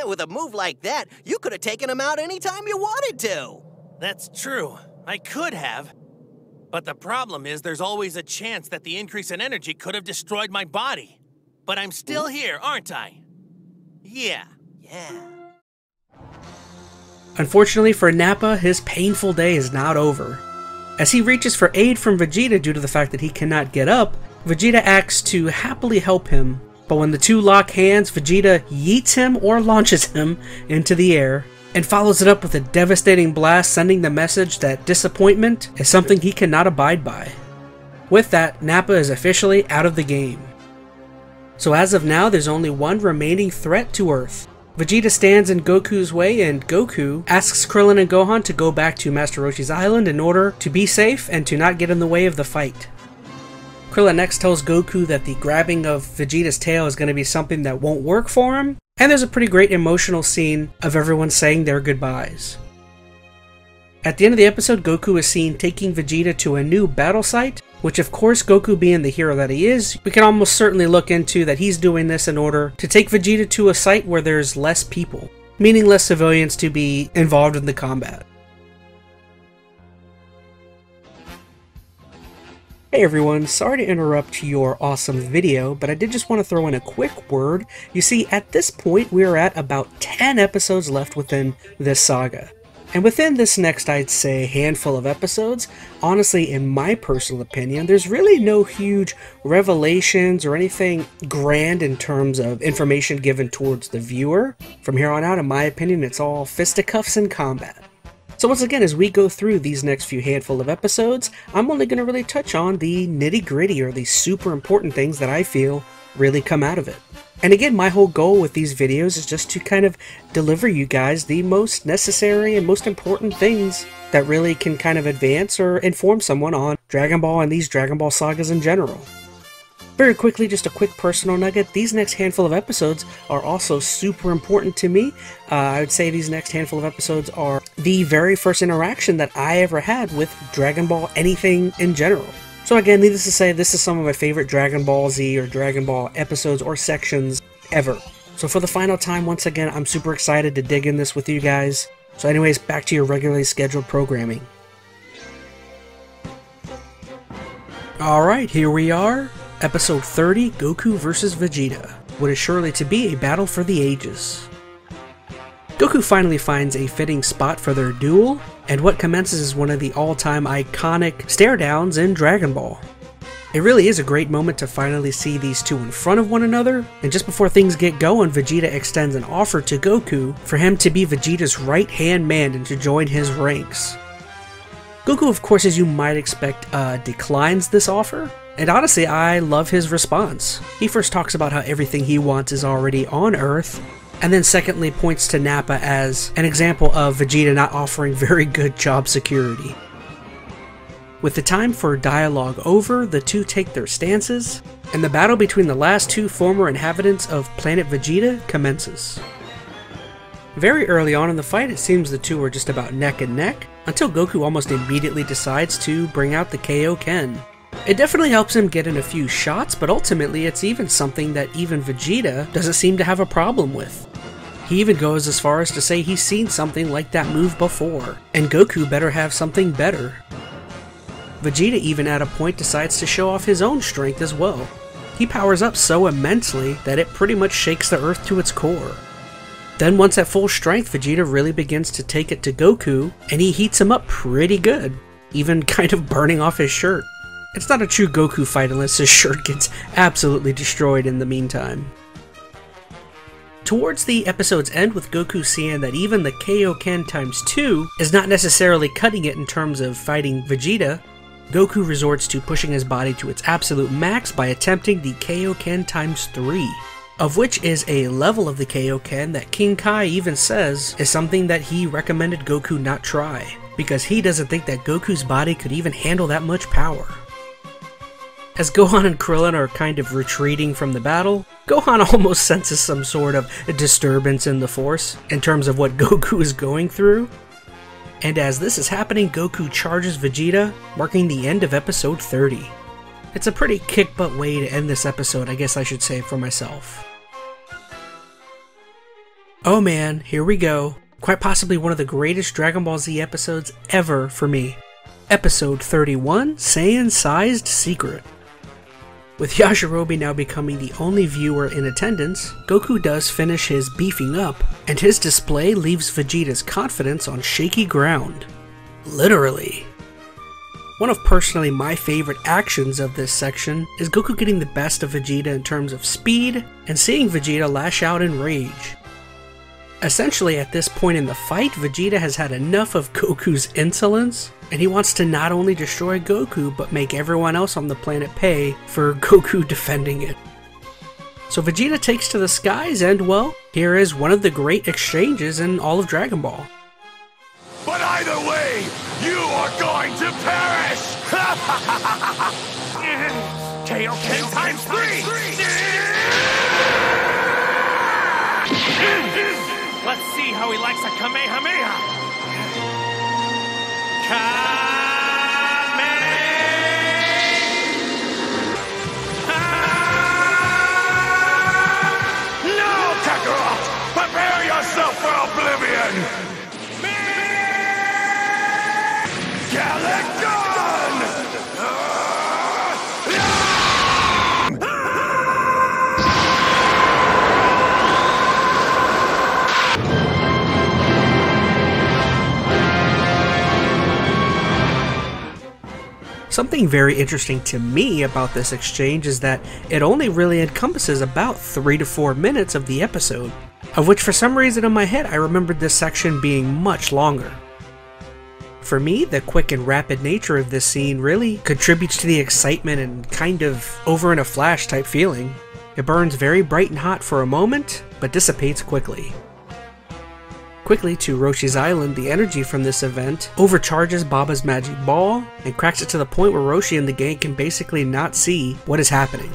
With a move like that, you could have taken him out anytime you wanted to. That's true. I could have. But the problem is there's always a chance that the increase in energy could have destroyed my body. But I'm still here, aren't I? Yeah. Unfortunately for Nappa, his painful day is not over. As he reaches for aid from Vegeta due to the fact that he cannot get up, Vegeta acts to happily help him, but when the two lock hands, Vegeta yeets him or launches him into the air, and follows it up with a devastating blast, sending the message that disappointment is something he cannot abide by. With that, Nappa is officially out of the game. So as of now, there's only one remaining threat to Earth. Vegeta stands in Goku's way, and Goku asks Krillin and Gohan to go back to Master Roshi's island in order to be safe and to not get in the way of the fight. Krillin next tells Goku that the grabbing of Vegeta's tail is going to be something that won't work for him, and there's a pretty great emotional scene of everyone saying their goodbyes. At the end of the episode, Goku is seen taking Vegeta to a new battle site, which of course, Goku being the hero that he is, we can almost certainly look into that he's doing this in order to take Vegeta to a site where there's less people, meaning less civilians to be involved in the combat. Hey everyone, sorry to interrupt your awesome video, but I did just want to throw in a quick word. You see, at this point, we are at about 10 episodes left within this saga. And within this next, I'd say, handful of episodes, honestly, in my personal opinion, there's really no huge revelations or anything grand in terms of information given towards the viewer. From here on out, in my opinion, it's all fisticuffs and combat. So once again, as we go through these next few handful of episodes, I'm only going to really touch on the nitty-gritty or the super important things that I feel really come out of it. And again, my whole goal with these videos is just to kind of deliver you guys the most necessary and most important things that really can kind of advance or inform someone on Dragon Ball and these Dragon Ball sagas in general. Very quickly, just a quick personal nugget. These next handful of episodes are also super important to me. I would say these next handful of episodes are the very first interaction that I ever had with Dragon Ball, anything in general. So again, needless to say, this is some of my favorite Dragon Ball Z or Dragon Ball episodes or sections ever. So for the final time, once again, I'm super excited to dig in this with you guys. So anyways, back to your regularly scheduled programming. Alright, here we are. Episode 30, Goku vs. Vegeta. What is surely to be a battle for the ages. Goku finally finds a fitting spot for their duel, and what commences is one of the all-time iconic stare-downs in Dragon Ball. It really is a great moment to finally see these two in front of one another, and just before things get going, Vegeta extends an offer to Goku for him to be Vegeta's right-hand man and to join his ranks. Goku, of course, as you might expect, declines this offer. And honestly, I love his response. He first talks about how everything he wants is already on Earth, and then secondly points to Nappa as an example of Vegeta not offering very good job security. With the time for dialogue over, the two take their stances, and the battle between the last two former inhabitants of planet Vegeta commences. Very early on in the fight, it seems the two are just about neck and neck, until Goku almost immediately decides to bring out the Kaioken. It definitely helps him get in a few shots, but ultimately it's even something that even Vegeta doesn't seem to have a problem with. He even goes as far as to say he's seen something like that move before, and Goku better have something better. Vegeta even at a point decides to show off his own strength as well. He powers up so immensely that it pretty much shakes the earth to its core. Then once at full strength, Vegeta really begins to take it to Goku, and he heats him up pretty good, even kind of burning off his shirt. It's not a true Goku fight unless his shirt gets absolutely destroyed in the meantime. Towards the episode's end, with Goku seeing that even the Kaioken times 2 is not necessarily cutting it in terms of fighting Vegeta, Goku resorts to pushing his body to its absolute max by attempting the Kaioken times 3, of which is a level of the Kaioken that King Kai even says is something that he recommended Goku not try, because he doesn't think that Goku's body could even handle that much power. As Gohan and Krillin are kind of retreating from the battle, Gohan almost senses some sort of disturbance in the Force in terms of what Goku is going through. And as this is happening, Goku charges Vegeta, marking the end of episode 30. It's a pretty kick-butt way to end this episode, I guess I should say for myself. Oh man, here we go. Quite possibly one of the greatest Dragon Ball Z episodes ever for me. Episode 31, Saiyan-Sized Secret. With Yajirobe now becoming the only viewer in attendance, Goku does finish his beefing up, and his display leaves Vegeta's confidence on shaky ground. Literally. One of personally my favorite actions of this section is Goku getting the best of Vegeta in terms of speed, and seeing Vegeta lash out in rage. Essentially, at this point in the fight, Vegeta has had enough of Goku's insolence, and he wants to not only destroy Goku, but make everyone else on the planet pay for Goku defending it. So Vegeta takes to the skies, and well, here is one of the great exchanges in all of Dragon Ball. But either way, you are going to perish! Kaioken times 3! Let's see how he likes a Kamehameha! Kame! No, Kakarot! Prepare yourself for oblivion! Gallic Gun! Something very interesting to me about this exchange is that it only really encompasses about 3 to 4 minutes of the episode, of which for some reason in my head I remembered this section being much longer. For me, the quick and rapid nature of this scene really contributes to the excitement and kind of over in a flash type feeling. It burns very bright and hot for a moment, but dissipates quickly. Quickly to Roshi's Island, the energy from this event overcharges Baba's magic ball and cracks it to the point where Roshi and the gang can basically not see what is happening.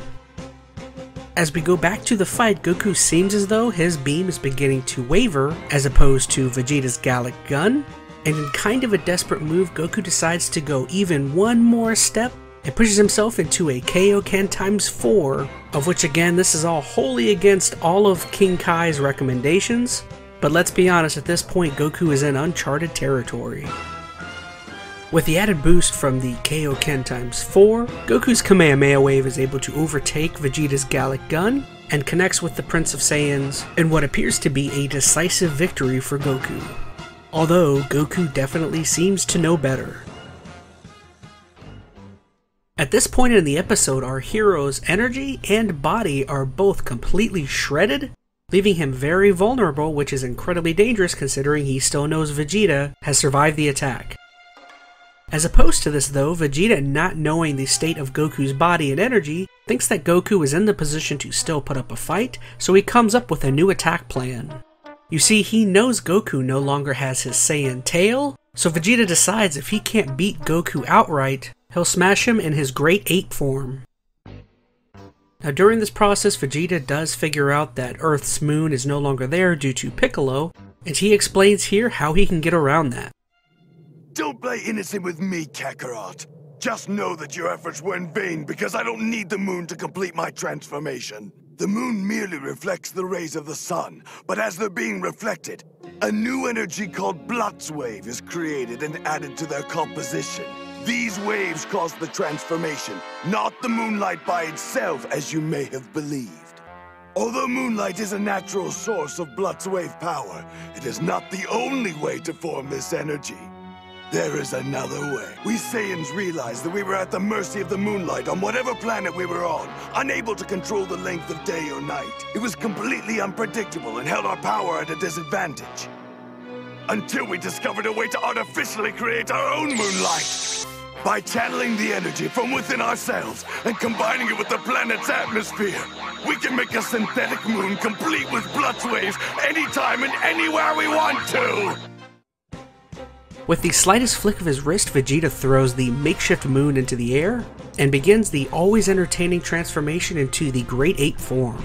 As we go back to the fight, Goku seems as though his beam is beginning to waver as opposed to Vegeta's Gallic Gun, and in kind of a desperate move, Goku decides to go even one more step and pushes himself into a Kaioken ×4, of which again this is all wholly against all of King Kai's recommendations, but let's be honest, at this point Goku is in uncharted territory. With the added boost from the Kaioken ×4, Goku's Kamehameha Wave is able to overtake Vegeta's Gallic Gun and connects with the Prince of Saiyans in what appears to be a decisive victory for Goku. Although Goku definitely seems to know better. At this point in the episode, our hero's energy and body are both completely shredded, leaving him very vulnerable, which is incredibly dangerous considering he still knows Vegeta has survived the attack. As opposed to this though, Vegeta, not knowing the state of Goku's body and energy, thinks that Goku is in the position to still put up a fight, so he comes up with a new attack plan. You see, he knows Goku no longer has his Saiyan tail, so Vegeta decides if he can't beat Goku outright, he'll smash him in his Great Ape form. Now during this process, Vegeta does figure out that Earth's moon is no longer there due to Piccolo, and he explains here how he can get around that. Don't play innocent with me, Kakarot. Just know that your efforts were in vain because I don't need the moon to complete my transformation. The moon merely reflects the rays of the sun, but as they're being reflected, a new energy called Wave is created and added to their composition. These waves cause the transformation, not the moonlight by itself as you may have believed. Although moonlight is a natural source of Wave power, it is not the only way to form this energy. There is another way. We Saiyans realized that we were at the mercy of the moonlight on whatever planet we were on, unable to control the length of day or night. It was completely unpredictable and held our power at a disadvantage. Until we discovered a way to artificially create our own moonlight. By channeling the energy from within ourselves and combining it with the planet's atmosphere, we can make a synthetic moon complete with waves anytime and anywhere we want to! With the slightest flick of his wrist, Vegeta throws the makeshift moon into the air and begins the always entertaining transformation into the Great Ape form.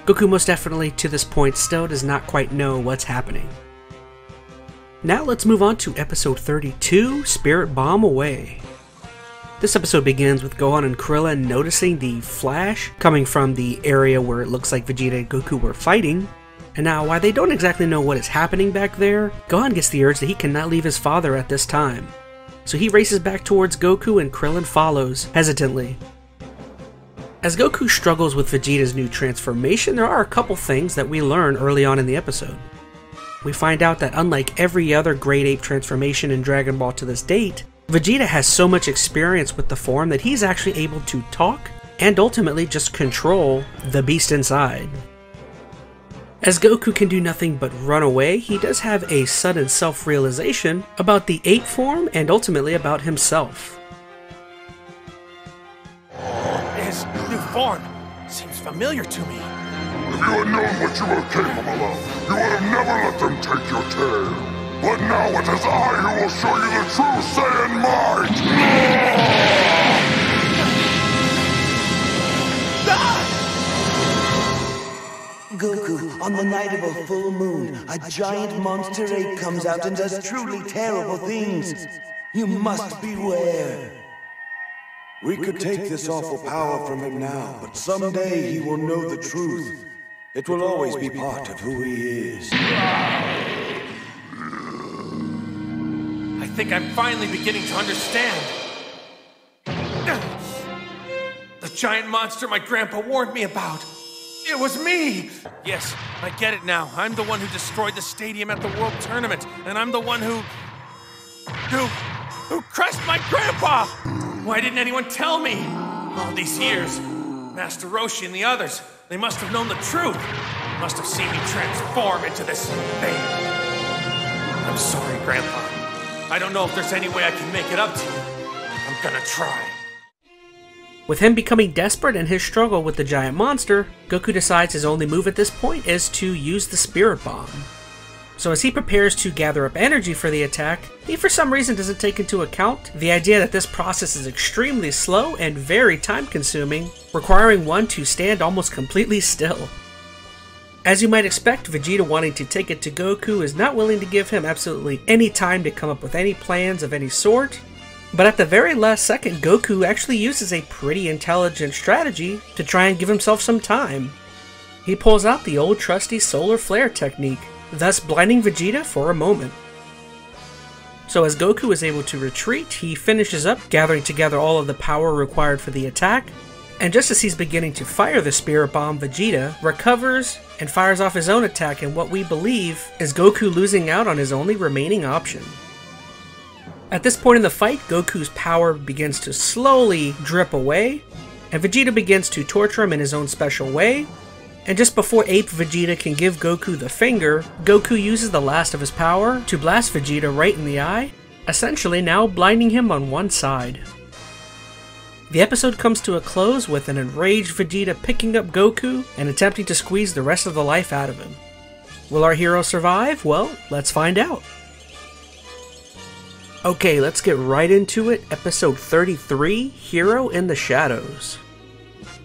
Goku most definitely to this point still does not quite know what's happening. Now let's move on to episode 32, Spirit Bomb Away. This episode begins with Gohan and Krillin noticing the flash coming from the area where it looks like Vegeta and Goku were fighting. And now, while they don't exactly know what is happening back there, Gohan gets the urge that he cannot leave his father at this time. So he races back towards Goku and Krillin follows, hesitantly. As Goku struggles with Vegeta's new transformation, there are a couple things that we learn early on in the episode. We find out that unlike every other Great Ape transformation in Dragon Ball to this date, Vegeta has so much experience with the form that he's actually able to talk and ultimately just control the beast inside. As Goku can do nothing but run away, he does have a sudden self-realization about the ape form and ultimately about himself. His new form seems familiar to me. If you had known what you were capable of, you would have never let them take your tail. But now it is I who will show you the true Saiyan might! Goku, on the night of a full moon, a giant monster ape comes out and does truly terrible things. You must beware. We could take this awful power from him now, but someday he will know the truth. It will always be part of who he is. I think I'm finally beginning to understand. The giant monster my grandpa warned me about. It was me! Yes, I get it now. I'm the one who destroyed the stadium at the World Tournament, and I'm the one who crushed my grandpa! Why didn't anyone tell me? All these years, Master Roshi and the others, they must have known the truth. Must have seen me transform into this thing. I'm sorry, Grandpa. I don't know if there's any way I can make it up to you. I'm gonna try. With him becoming desperate in his struggle with the giant monster, Goku decides his only move at this point is to use the Spirit Bomb. So as he prepares to gather up energy for the attack, he for some reason doesn't take into account the idea that this process is extremely slow and very time consuming, requiring one to stand almost completely still. As you might expect, Vegeta wanting to take it to Goku is not willing to give him absolutely any time to come up with any plans of any sort, but at the very last second, Goku actually uses a pretty intelligent strategy to try and give himself some time. He pulls out the old trusty solar flare technique, thus blinding Vegeta for a moment. So as Goku is able to retreat, he finishes up gathering together all of the power required for the attack, and just as he's beginning to fire the Spirit Bomb, Vegeta recovers and fires off his own attack in what we believe is Goku losing out on his only remaining option. At this point in the fight, Goku's power begins to slowly drip away, and Vegeta begins to torture him in his own special way. And just before Ape Vegeta can give Goku the finger, Goku uses the last of his power to blast Vegeta right in the eye, essentially now blinding him on one side. The episode comes to a close with an enraged Vegeta picking up Goku and attempting to squeeze the rest of the life out of him. Will our hero survive? Well, let's find out. Okay, let's get right into it. Episode 33, Hero in the Shadows.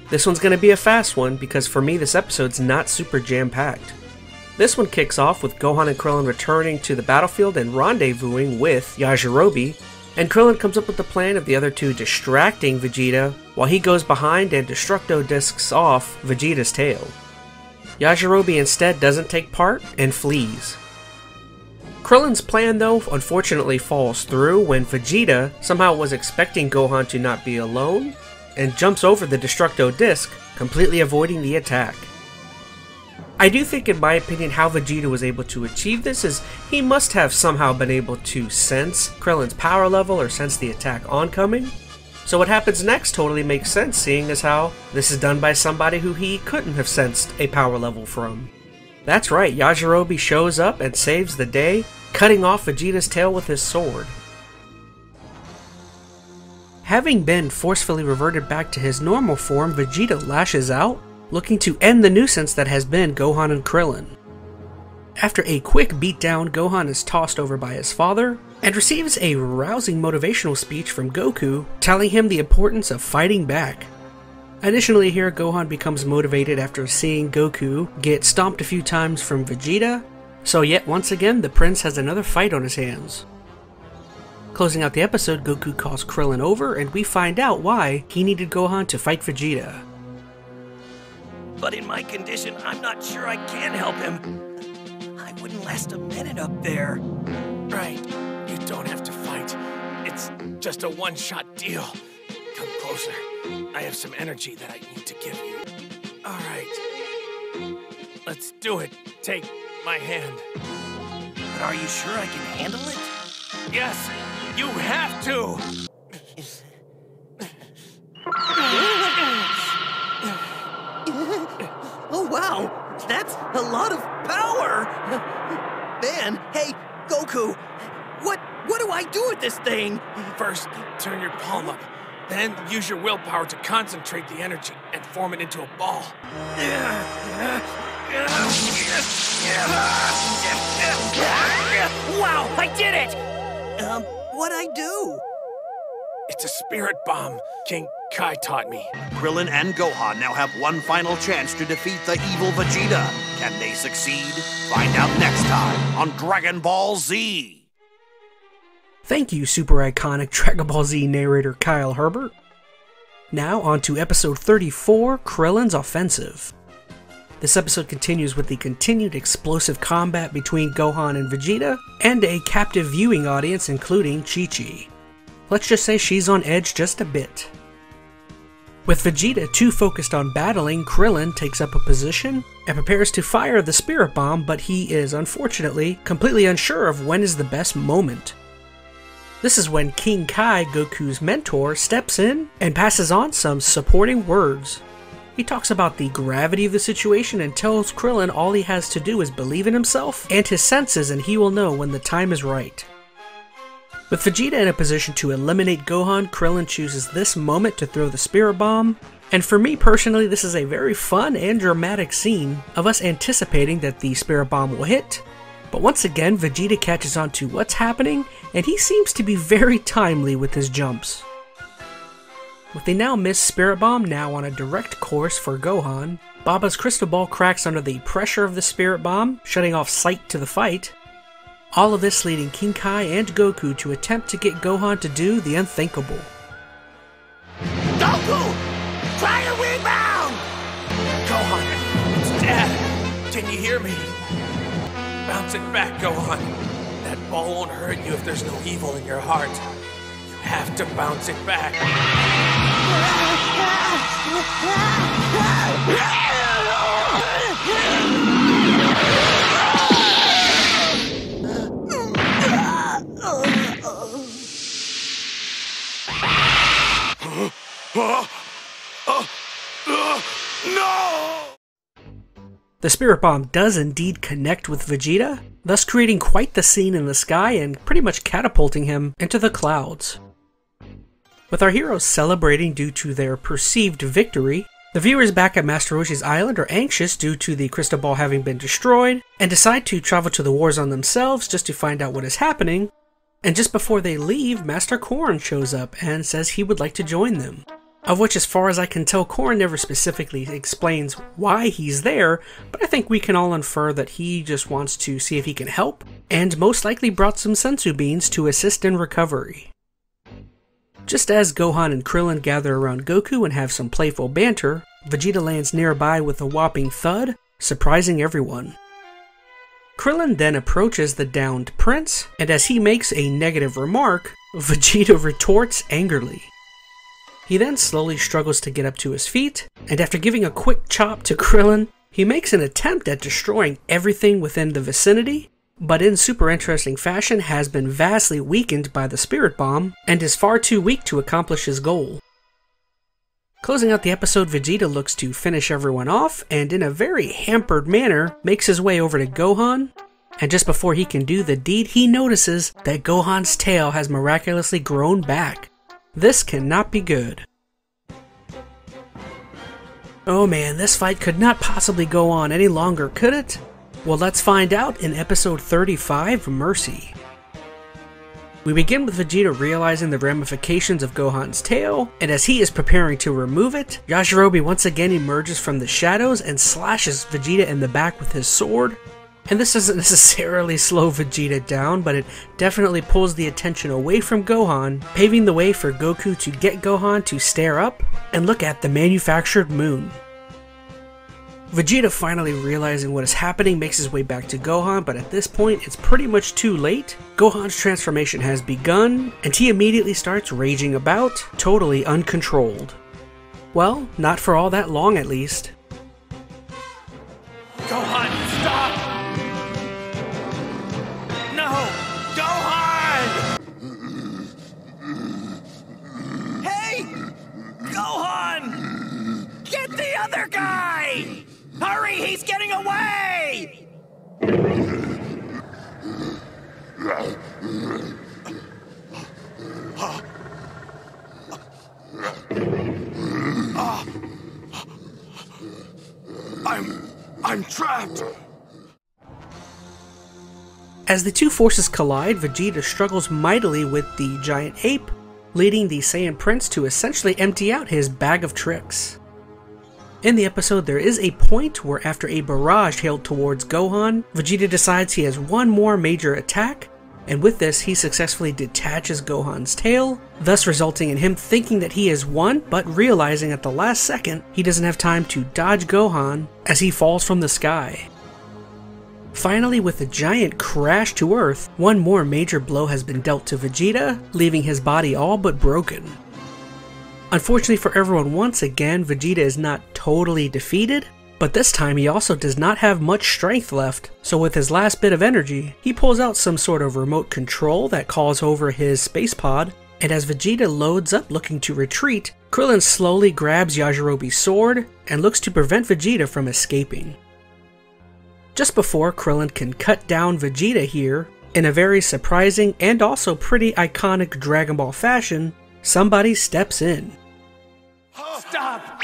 This one's going to be a fast one because for me this episode's not super jam-packed. This one kicks off with Gohan and Krillin returning to the battlefield and rendezvousing with Yajirobe, and Krillin comes up with the plan of the other two distracting Vegeta while he goes behind and Destructo discs off Vegeta's tail. Yajirobe instead doesn't take part and flees. Krillin's plan though unfortunately falls through when Vegeta somehow was expecting Gohan to not be alone and jumps over the Destructo disc, completely avoiding the attack. I do think, in my opinion, how Vegeta was able to achieve this is he must have somehow been able to sense Krillin's power level or sense the attack oncoming. So what happens next totally makes sense, seeing as how this is done by somebody who he couldn't have sensed a power level from. That's right, Yajirobe shows up and saves the day, cutting off Vegeta's tail with his sword. Having been forcefully reverted back to his normal form, Vegeta lashes out, looking to end the nuisance that has been Gohan and Krillin. After a quick beatdown, Gohan is tossed over by his father, and receives a rousing motivational speech from Goku, telling him the importance of fighting back. Additionally here, Gohan becomes motivated after seeing Goku get stomped a few times from Vegeta, so yet once again the prince has another fight on his hands. Closing out the episode, Goku calls Krillin over and we find out why he needed Gohan to fight Vegeta. But in my condition, I'm not sure I can help him. I wouldn't last a minute up there. Right, you don't have to fight. It's just a one-shot deal. Come closer. I have some energy that I need to give you. All right, let's do it. Take my hand. But are you sure I can handle it? Yes, you have to! Oh wow, that's a lot of power! Man, hey, Goku, what do I do with this thing? First, turn your palm up. Then use your willpower to concentrate the energy and form it into a ball. Wow, I did it! What'd I do? It's a spirit bomb. King Kai taught me. Krillin and Gohan now have one final chance to defeat the evil Vegeta. Can they succeed? Find out next time on DragonBallZ. Thank you, super iconic DragonBallZ narrator Kyle Herbert. Now on to episode 34, Krillin's Offensive. This episode continues with the continued explosive combat between Gohan and Vegeta, and a captive viewing audience including ChiChi. Let's just say she's on edge just a bit. With Vegeta too focused on battling, Krillin takes up a position and prepares to fire the Spirit Bomb, but he is unfortunately completely unsure of when is the best moment. This is when King Kai, Goku's mentor, steps in and passes on some supporting words. He talks about the gravity of the situation and tells Krillin all he has to do is believe in himself and his senses, and he will know when the time is right. With Vegeta in a position to eliminate Gohan, Krillin chooses this moment to throw the Spirit Bomb, and for me personally this is a very fun and dramatic scene of us anticipating that the Spirit Bomb will hit, But once again, Vegeta catches on to what's happening, and he seems to be very timely with his jumps. With a now missed Spirit Bomb now on a direct course for Gohan, Baba's crystal ball cracks under the pressure of the Spirit Bomb, shutting off sight to the fight. All of this leading King Kai and Goku to attempt to get Gohan to do the unthinkable. Goku! Try a rebound! Gohan, it's Dad! Can you hear me? Bounce it back, Gohan. That ball won't hurt you if there's no evil in your heart. You have to bounce it back. No! The Spirit Bomb does indeed connect with Vegeta, thus creating quite the scene in the sky and pretty much catapulting him into the clouds. With our heroes celebrating due to their perceived victory, the viewers back at Master Roshi's island are anxious due to the crystal ball having been destroyed, and decide to travel to the war zone themselves just to find out what is happening. And just before they leave, Master Korn shows up and says he would like to join them. Of which, as far as I can tell, Korn never specifically explains why he's there, but I think we can all infer that he just wants to see if he can help, and most likely brought some senzu beans to assist in recovery. Just as Gohan and Krillin gather around Goku and have some playful banter, Vegeta lands nearby with a whopping thud, surprising everyone. Krillin then approaches the downed prince, and as he makes a negative remark, Vegeta retorts angrily. He then slowly struggles to get up to his feet, and after giving a quick chop to Krillin, he makes an attempt at destroying everything within the vicinity, but in super interesting fashion has been vastly weakened by the Spirit Bomb, and is far too weak to accomplish his goal. Closing out the episode, Vegeta looks to finish everyone off, and in a very hampered manner, makes his way over to Gohan, and just before he can do the deed, he notices that Gohan's tail has miraculously grown back. This cannot be good. Oh man, this fight could not possibly go on any longer, could it? Well, let's find out in episode 35, Mercy. We begin with Vegeta realizing the ramifications of Gohan's tail, and as he is preparing to remove it, Yajirobe once again emerges from the shadows and slashes Vegeta in the back with his sword. And this doesn't necessarily slow Vegeta down, but it definitely pulls the attention away from Gohan, paving the way for Goku to get Gohan to stare up and look at the manufactured moon. Vegeta, finally realizing what is happening, makes his way back to Gohan, but at this point it's pretty much too late. Gohan's transformation has begun, and he immediately starts raging about, totally uncontrolled. Well, not for all that long at least. Gohan, stop! No! Gohan! Hey! Gohan! Get the other guy! Hurry, he's getting away! I'm trapped! As the two forces collide, Vegeta struggles mightily with the giant ape, leading the Saiyan Prince to essentially empty out his bag of tricks. In the episode, there is a point where after a barrage hailed towards Gohan, Vegeta decides he has one more major attack, and with this he successfully detaches Gohan's tail, thus resulting in him thinking that he has won, but realizing at the last second he doesn't have time to dodge Gohan as he falls from the sky. Finally, with a giant crash to Earth, one more major blow has been dealt to Vegeta, leaving his body all but broken. Unfortunately for everyone, once again, Vegeta is not totally defeated, but this time he also does not have much strength left, so with his last bit of energy, he pulls out some sort of remote control that calls over his space pod, and as Vegeta loads up looking to retreat, Krillin slowly grabs Yajirobe's sword and looks to prevent Vegeta from escaping. Just before Krillin can cut down Vegeta here, in a very surprising and also pretty iconic Dragon Ball fashion, somebody steps in. Stop!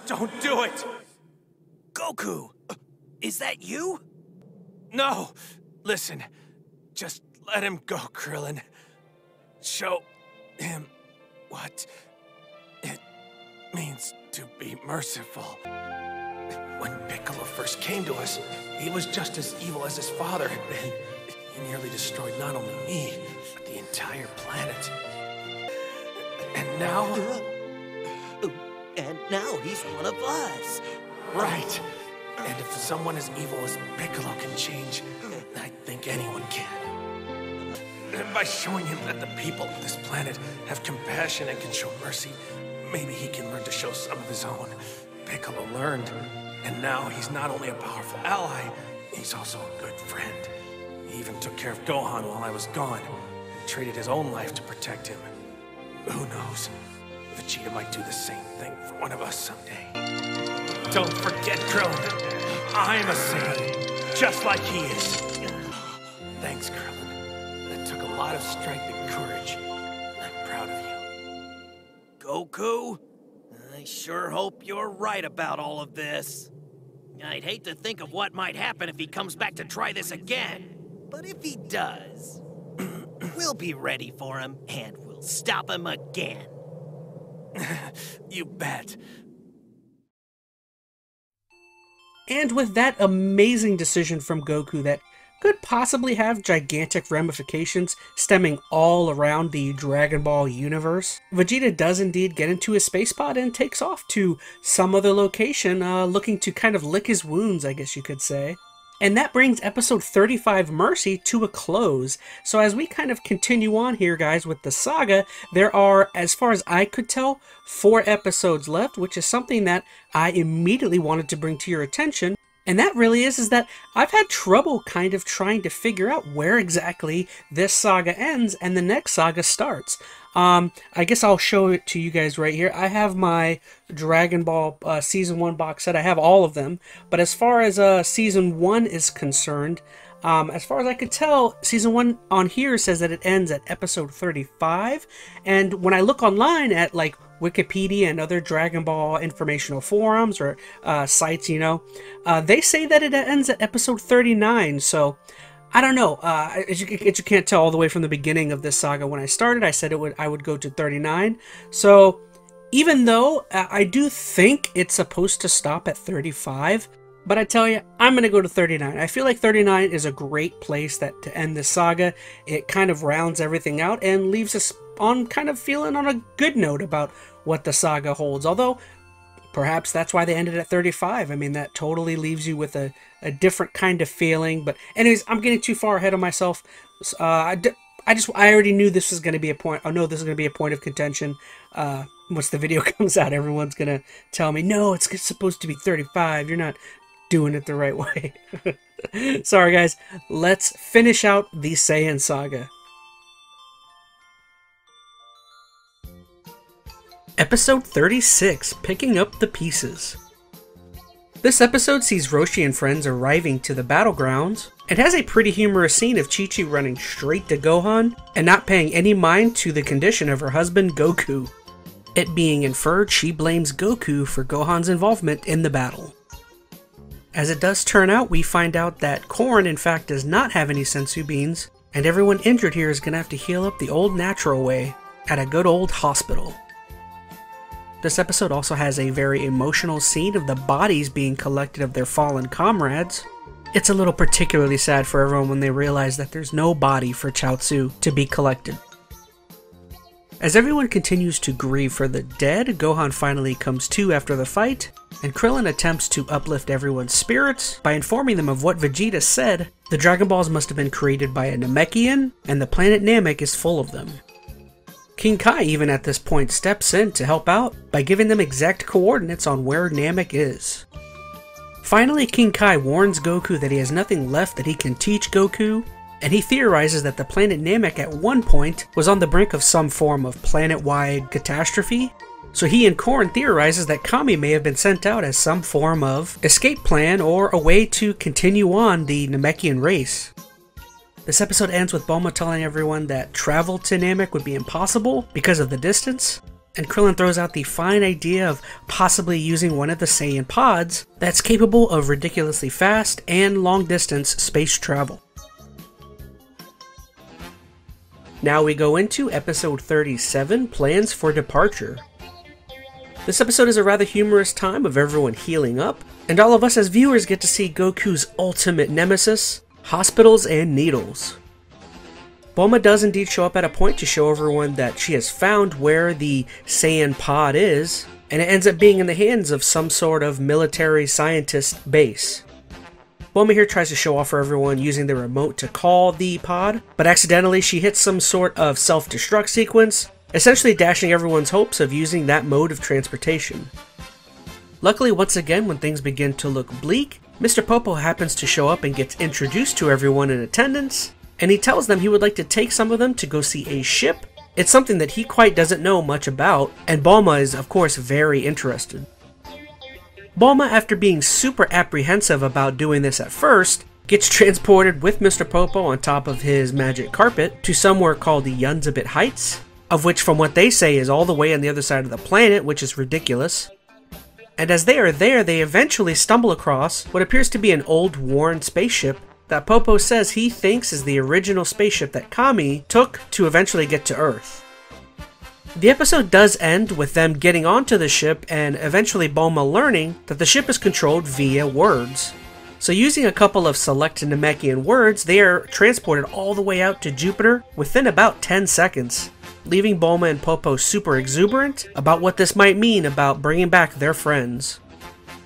Don't do it! Goku, is that you? No! Listen, just let him go, Krillin. Show him what it means to be merciful. When Piccolo first came to us, he was just as evil as his father had been. He nearly destroyed not only me, but the entire planet. And now... And now he's one of us. Right. And if someone as evil as Piccolo can change, I think anyone can. And by showing him that the people of this planet have compassion and can show mercy, maybe he can learn to show some of his own. Piccolo learned, and now he's not only a powerful ally, he's also a good friend. He even took care of Gohan while I was gone, and traded his own life to protect him. Who knows? Vegeta might do the same thing for one of us someday. Don't forget, Krillin. I'm a Saiyan, just like he is. Thanks, Krillin. That took a lot of strength and courage. I'm proud of you. Goku, I sure hope you're right about all of this. I'd hate to think of what might happen if he comes back to try this again. But if he does, we'll be ready for him, and we'll stop him again. You bet. And with that amazing decision from Goku that could possibly have gigantic ramifications stemming all around the Dragon Ball universe, Vegeta does indeed get into his space pod and takes off to some other location, looking to kind of lick his wounds, I guess you could say. And that brings episode 35, Mercy, to a close. So as we kind of continue on here, guys, with the saga, there are, as far as I could tell, 4 episodes left, which is something that I immediately wanted to bring to your attention. And that really is that I've had trouble kind of trying to figure out where exactly this saga ends and the next saga starts. I guess I'll show it to you guys right here. I have my Dragon Ball Season 1 box set. I have all of them. But as far as Season 1 is concerned, as far as I could tell, Season 1 on here says that it ends at episode 35. And when I look online at, like, Wikipedia and other Dragon Ball informational forums or sites, you know, they say that it ends at episode 39. So I don't know. As you can't tell all the way from the beginning of this saga, when I started, I said I would go to 39. So even though I do think it's supposed to stop at 35, but I tell you, I'm going to go to 39. I feel like 39 is a great place to end this saga. It kind of rounds everything out and leaves us on kind of feeling on a good note about what the saga holds. Although, perhaps that's why they ended at 35. I mean, that totally leaves you with a different kind of feeling. But anyways, I'm getting too far ahead of myself. I already knew this was going to be a point. I know this is going to be a point of contention. Once the video comes out, everyone's going to tell me, no, it's supposed to be 35. You're not doing it the right way. Sorry, guys. Let's finish out the Saiyan Saga. Episode 36, Picking Up the Pieces. This episode sees Roshi and friends arriving to the battlegrounds, and has a pretty humorous scene of ChiChi running straight to Gohan, and not paying any mind to the condition of her husband Goku. It being inferred she blames Goku for Gohan's involvement in the battle. As it does turn out, we find out that Korn in fact does not have any senzu beans, and everyone injured here is going to have to heal up the old natural way, at a good old hospital. This episode also has a very emotional scene of the bodies being collected of their fallen comrades. It's a little particularly sad for everyone when they realize that there's no body for Chiotzu to be collected. As everyone continues to grieve for the dead, Gohan finally comes to after the fight, and Krillin attempts to uplift everyone's spirits by informing them of what Vegeta said: the Dragon Balls must have been created by a Namekian, and the planet Namek is full of them. King Kai even at this point steps in to help out by giving them exact coordinates on where Namek is. Finally, King Kai warns Goku that he has nothing left that he can teach Goku, and he theorizes that the planet Namek at one point was on the brink of some form of planet-wide catastrophe, so he and Korn theorizes that Kami may have been sent out as some form of escape plan or a way to continue on the Namekian race. This episode ends with Bulma telling everyone that travel to Namek would be impossible because of the distance, and Krillin throws out the fine idea of possibly using one of the Saiyan pods that's capable of ridiculously fast and long-distance space travel. Now we go into episode 37, Plans for Departure. This episode is a rather humorous time of everyone healing up, and all of us as viewers get to see Goku's ultimate nemesis, hospitals and needles. Bulma does indeed show up at a point to show everyone that she has found where the Saiyan pod is, and it ends up being in the hands of some sort of military scientist base. Bulma here tries to show off for everyone using the remote to call the pod, but accidentally she hits some sort of self-destruct sequence, essentially dashing everyone's hopes of using that mode of transportation. Luckily, once again, when things begin to look bleak, Mr. Popo happens to show up and gets introduced to everyone in attendance, and he tells them he would like to take some of them to go see a ship. It's something that he quite doesn't know much about, and Bulma is of course very interested. Bulma, after being super apprehensive about doing this at first, gets transported with Mr. Popo on top of his magic carpet to somewhere called the Yunzabit Heights, of which from what they say is all the way on the other side of the planet, which is ridiculous. And as they are there, they eventually stumble across what appears to be an old worn spaceship that Popo says he thinks is the original spaceship that Kami took to eventually get to Earth. The episode does end with them getting onto the ship and eventually Bulma learning that the ship is controlled via words. So using a couple of select Namekian words, they are transported all the way out to Jupiter within about 10 seconds, leaving Bulma and Popo super exuberant about what this might mean about bringing back their friends.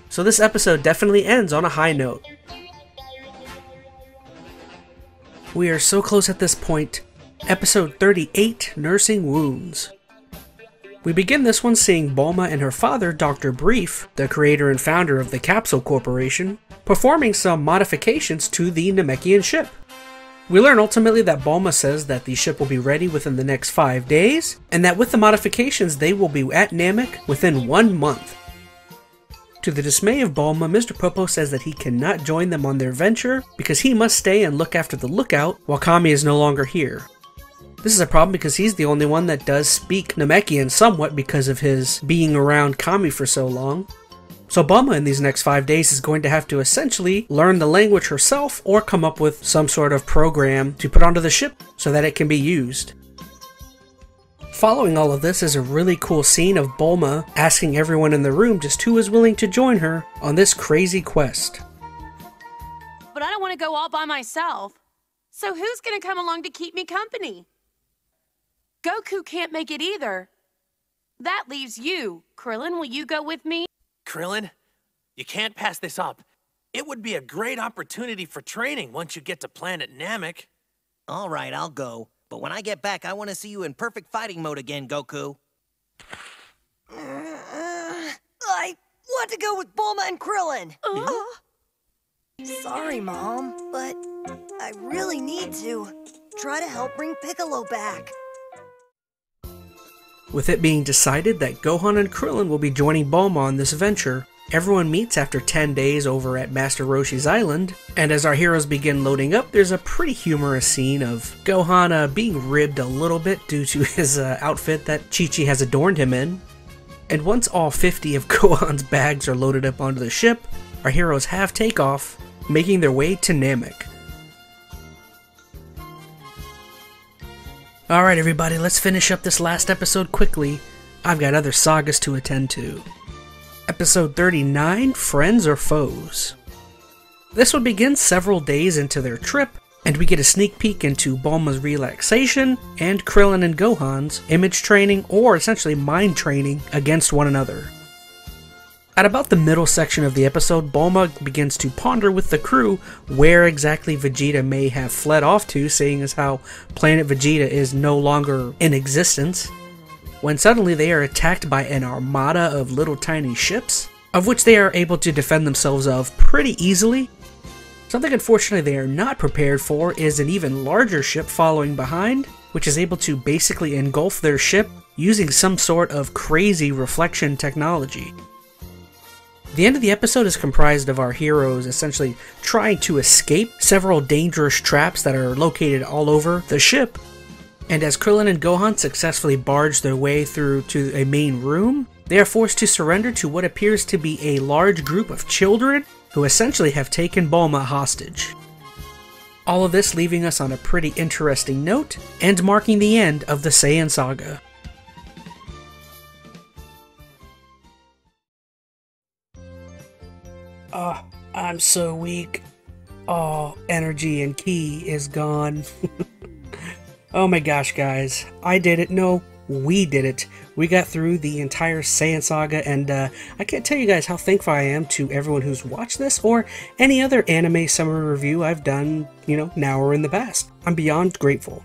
So this episode definitely ends on a high note. We are so close at this point. Episode 38, Nursing Wounds. We begin this one seeing Bulma and her father, Dr. Brief, the creator and founder of the Capsule Corporation, performing some modifications to the Namekian ship. We learn ultimately that Bulma says that the ship will be ready within the next 5 days, and that with the modifications they will be at Namek within 1 month. To the dismay of Bulma, Mr. Popo says that he cannot join them on their venture because he must stay and look after the lookout while Kami is no longer here. This is a problem because he's the only one that does speak Namekian somewhat because of his being around Kami for so long. So Bulma in these next 5 days is going to have to essentially learn the language herself or come up with some sort of program to put onto the ship so that it can be used. Following all of this is a really cool scene of Bulma asking everyone in the room just who is willing to join her on this crazy quest. But I don't want to go all by myself. So who's going to come along to keep me company? Goku can't make it either. That leaves you. Krillin, will you go with me? Krillin, you can't pass this up. It would be a great opportunity for training once you get to planet Namek. All right, I'll go. But when I get back, I want to see you in perfect fighting mode again, Goku. I want to go with Bulma and Krillin. Sorry, Mom, but I really need to try to help bring Piccolo back. With it being decided that Gohan and Krillin will be joining Bulma on this venture, everyone meets after 10 days over at Master Roshi's island, and as our heroes begin loading up, there's a pretty humorous scene of Gohan being ribbed a little bit due to his outfit that ChiChi has adorned him in. And once all 50 of Gohan's bags are loaded up onto the ship, our heroes have takeoff, making their way to Namek. Alright everybody, let's finish up this last episode quickly. I've got other sagas to attend to. Episode 39, Friends or Foes. This would begin several days into their trip, and we get a sneak peek into Bulma's relaxation and Krillin and Gohan's image training, or essentially mind training, against one another. At about the middle section of the episode, Bulma begins to ponder with the crew where exactly Vegeta may have fled off to, seeing as how planet Vegeta is no longer in existence, when suddenly they are attacked by an armada of little tiny ships, of which they are able to defend themselves of pretty easily. Something unfortunately they are not prepared for is an even larger ship following behind, which is able to basically engulf their ship using some sort of crazy reflection technology. The end of the episode is comprised of our heroes essentially trying to escape several dangerous traps that are located all over the ship, And as Krillin and Gohan successfully barge their way through to a main room, they are forced to surrender to what appears to be a large group of children who essentially have taken Bulma hostage. All of this leaving us on a pretty interesting note, and marking the end of the Saiyan Saga. I'm so weak. Oh, energy and ki is gone. Oh my gosh, guys. I did it. No, we did it. We got through the entire Saiyan Saga, and I can't tell you guys how thankful I am to everyone who's watched this or any other anime summary review I've done, now or in the past. I'm beyond grateful.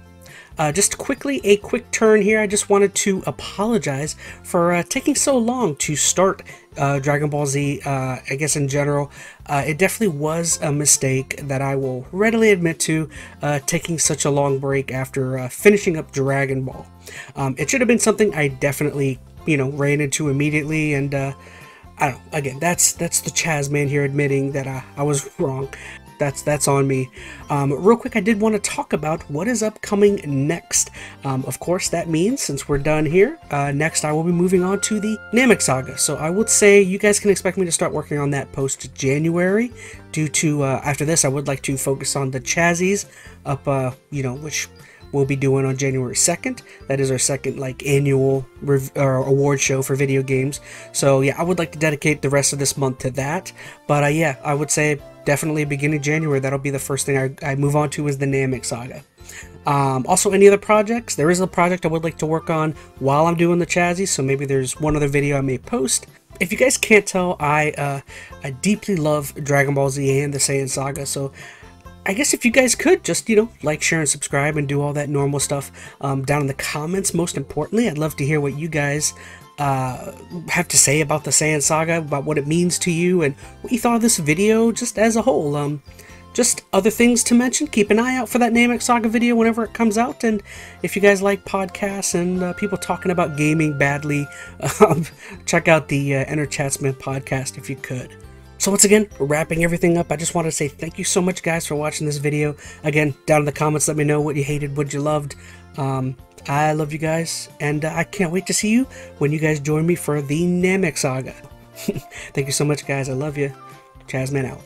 Just quickly, a quick turn here. I just wanted to apologize for taking so long to start DragonBallZ. I guess in general, it definitely was a mistake that I will readily admit to, taking such a long break after finishing up Dragon Ball. It should have been something I definitely, ran into immediately, and I don't know. Again, that's the ChazmaN here admitting that I was wrong. That's on me. Real quick, I did want to talk about what is upcoming next. Of course, that means since we're done here, next I will be moving on to the Namek Saga. So I would say you guys can expect me to start working on that post-January. Due to, after this, I would like to focus on the Chazzies up, which we'll be doing on January 2nd. That is our second, annual award show for video games. So yeah, I would like to dedicate the rest of this month to that. But yeah, I would say definitely beginning of January, that'll be the first thing I move on to, is the Namek Saga. Also, any other projects? There is a project I would like to work on while I'm doing the Chazzy, so maybe there's one other video I may post. If you guys can't tell, I deeply love DragonBallZ and the Saiyan Saga, so I guess if you guys could just, like, share, and subscribe, and do all that normal stuff down in the comments. Most importantly, I'd love to hear what you guys have to say about the Saiyan Saga, about what it means to you, and what you thought of this video just as a whole. Just other things to mention, keep an eye out for that Namek Saga video whenever it comes out, and if you guys like podcasts and people talking about gaming badly, check out the EnteR ChazmaN podcast if you could. So once again, wrapping everything up, I just want to say thank you so much, guys, for watching this video. Again, down in the comments, let me know what you hated, what you loved. I love you guys, and I can't wait to see you when you guys join me for the Namek Saga. Thank you so much, guys. I love you. ChazmaN out.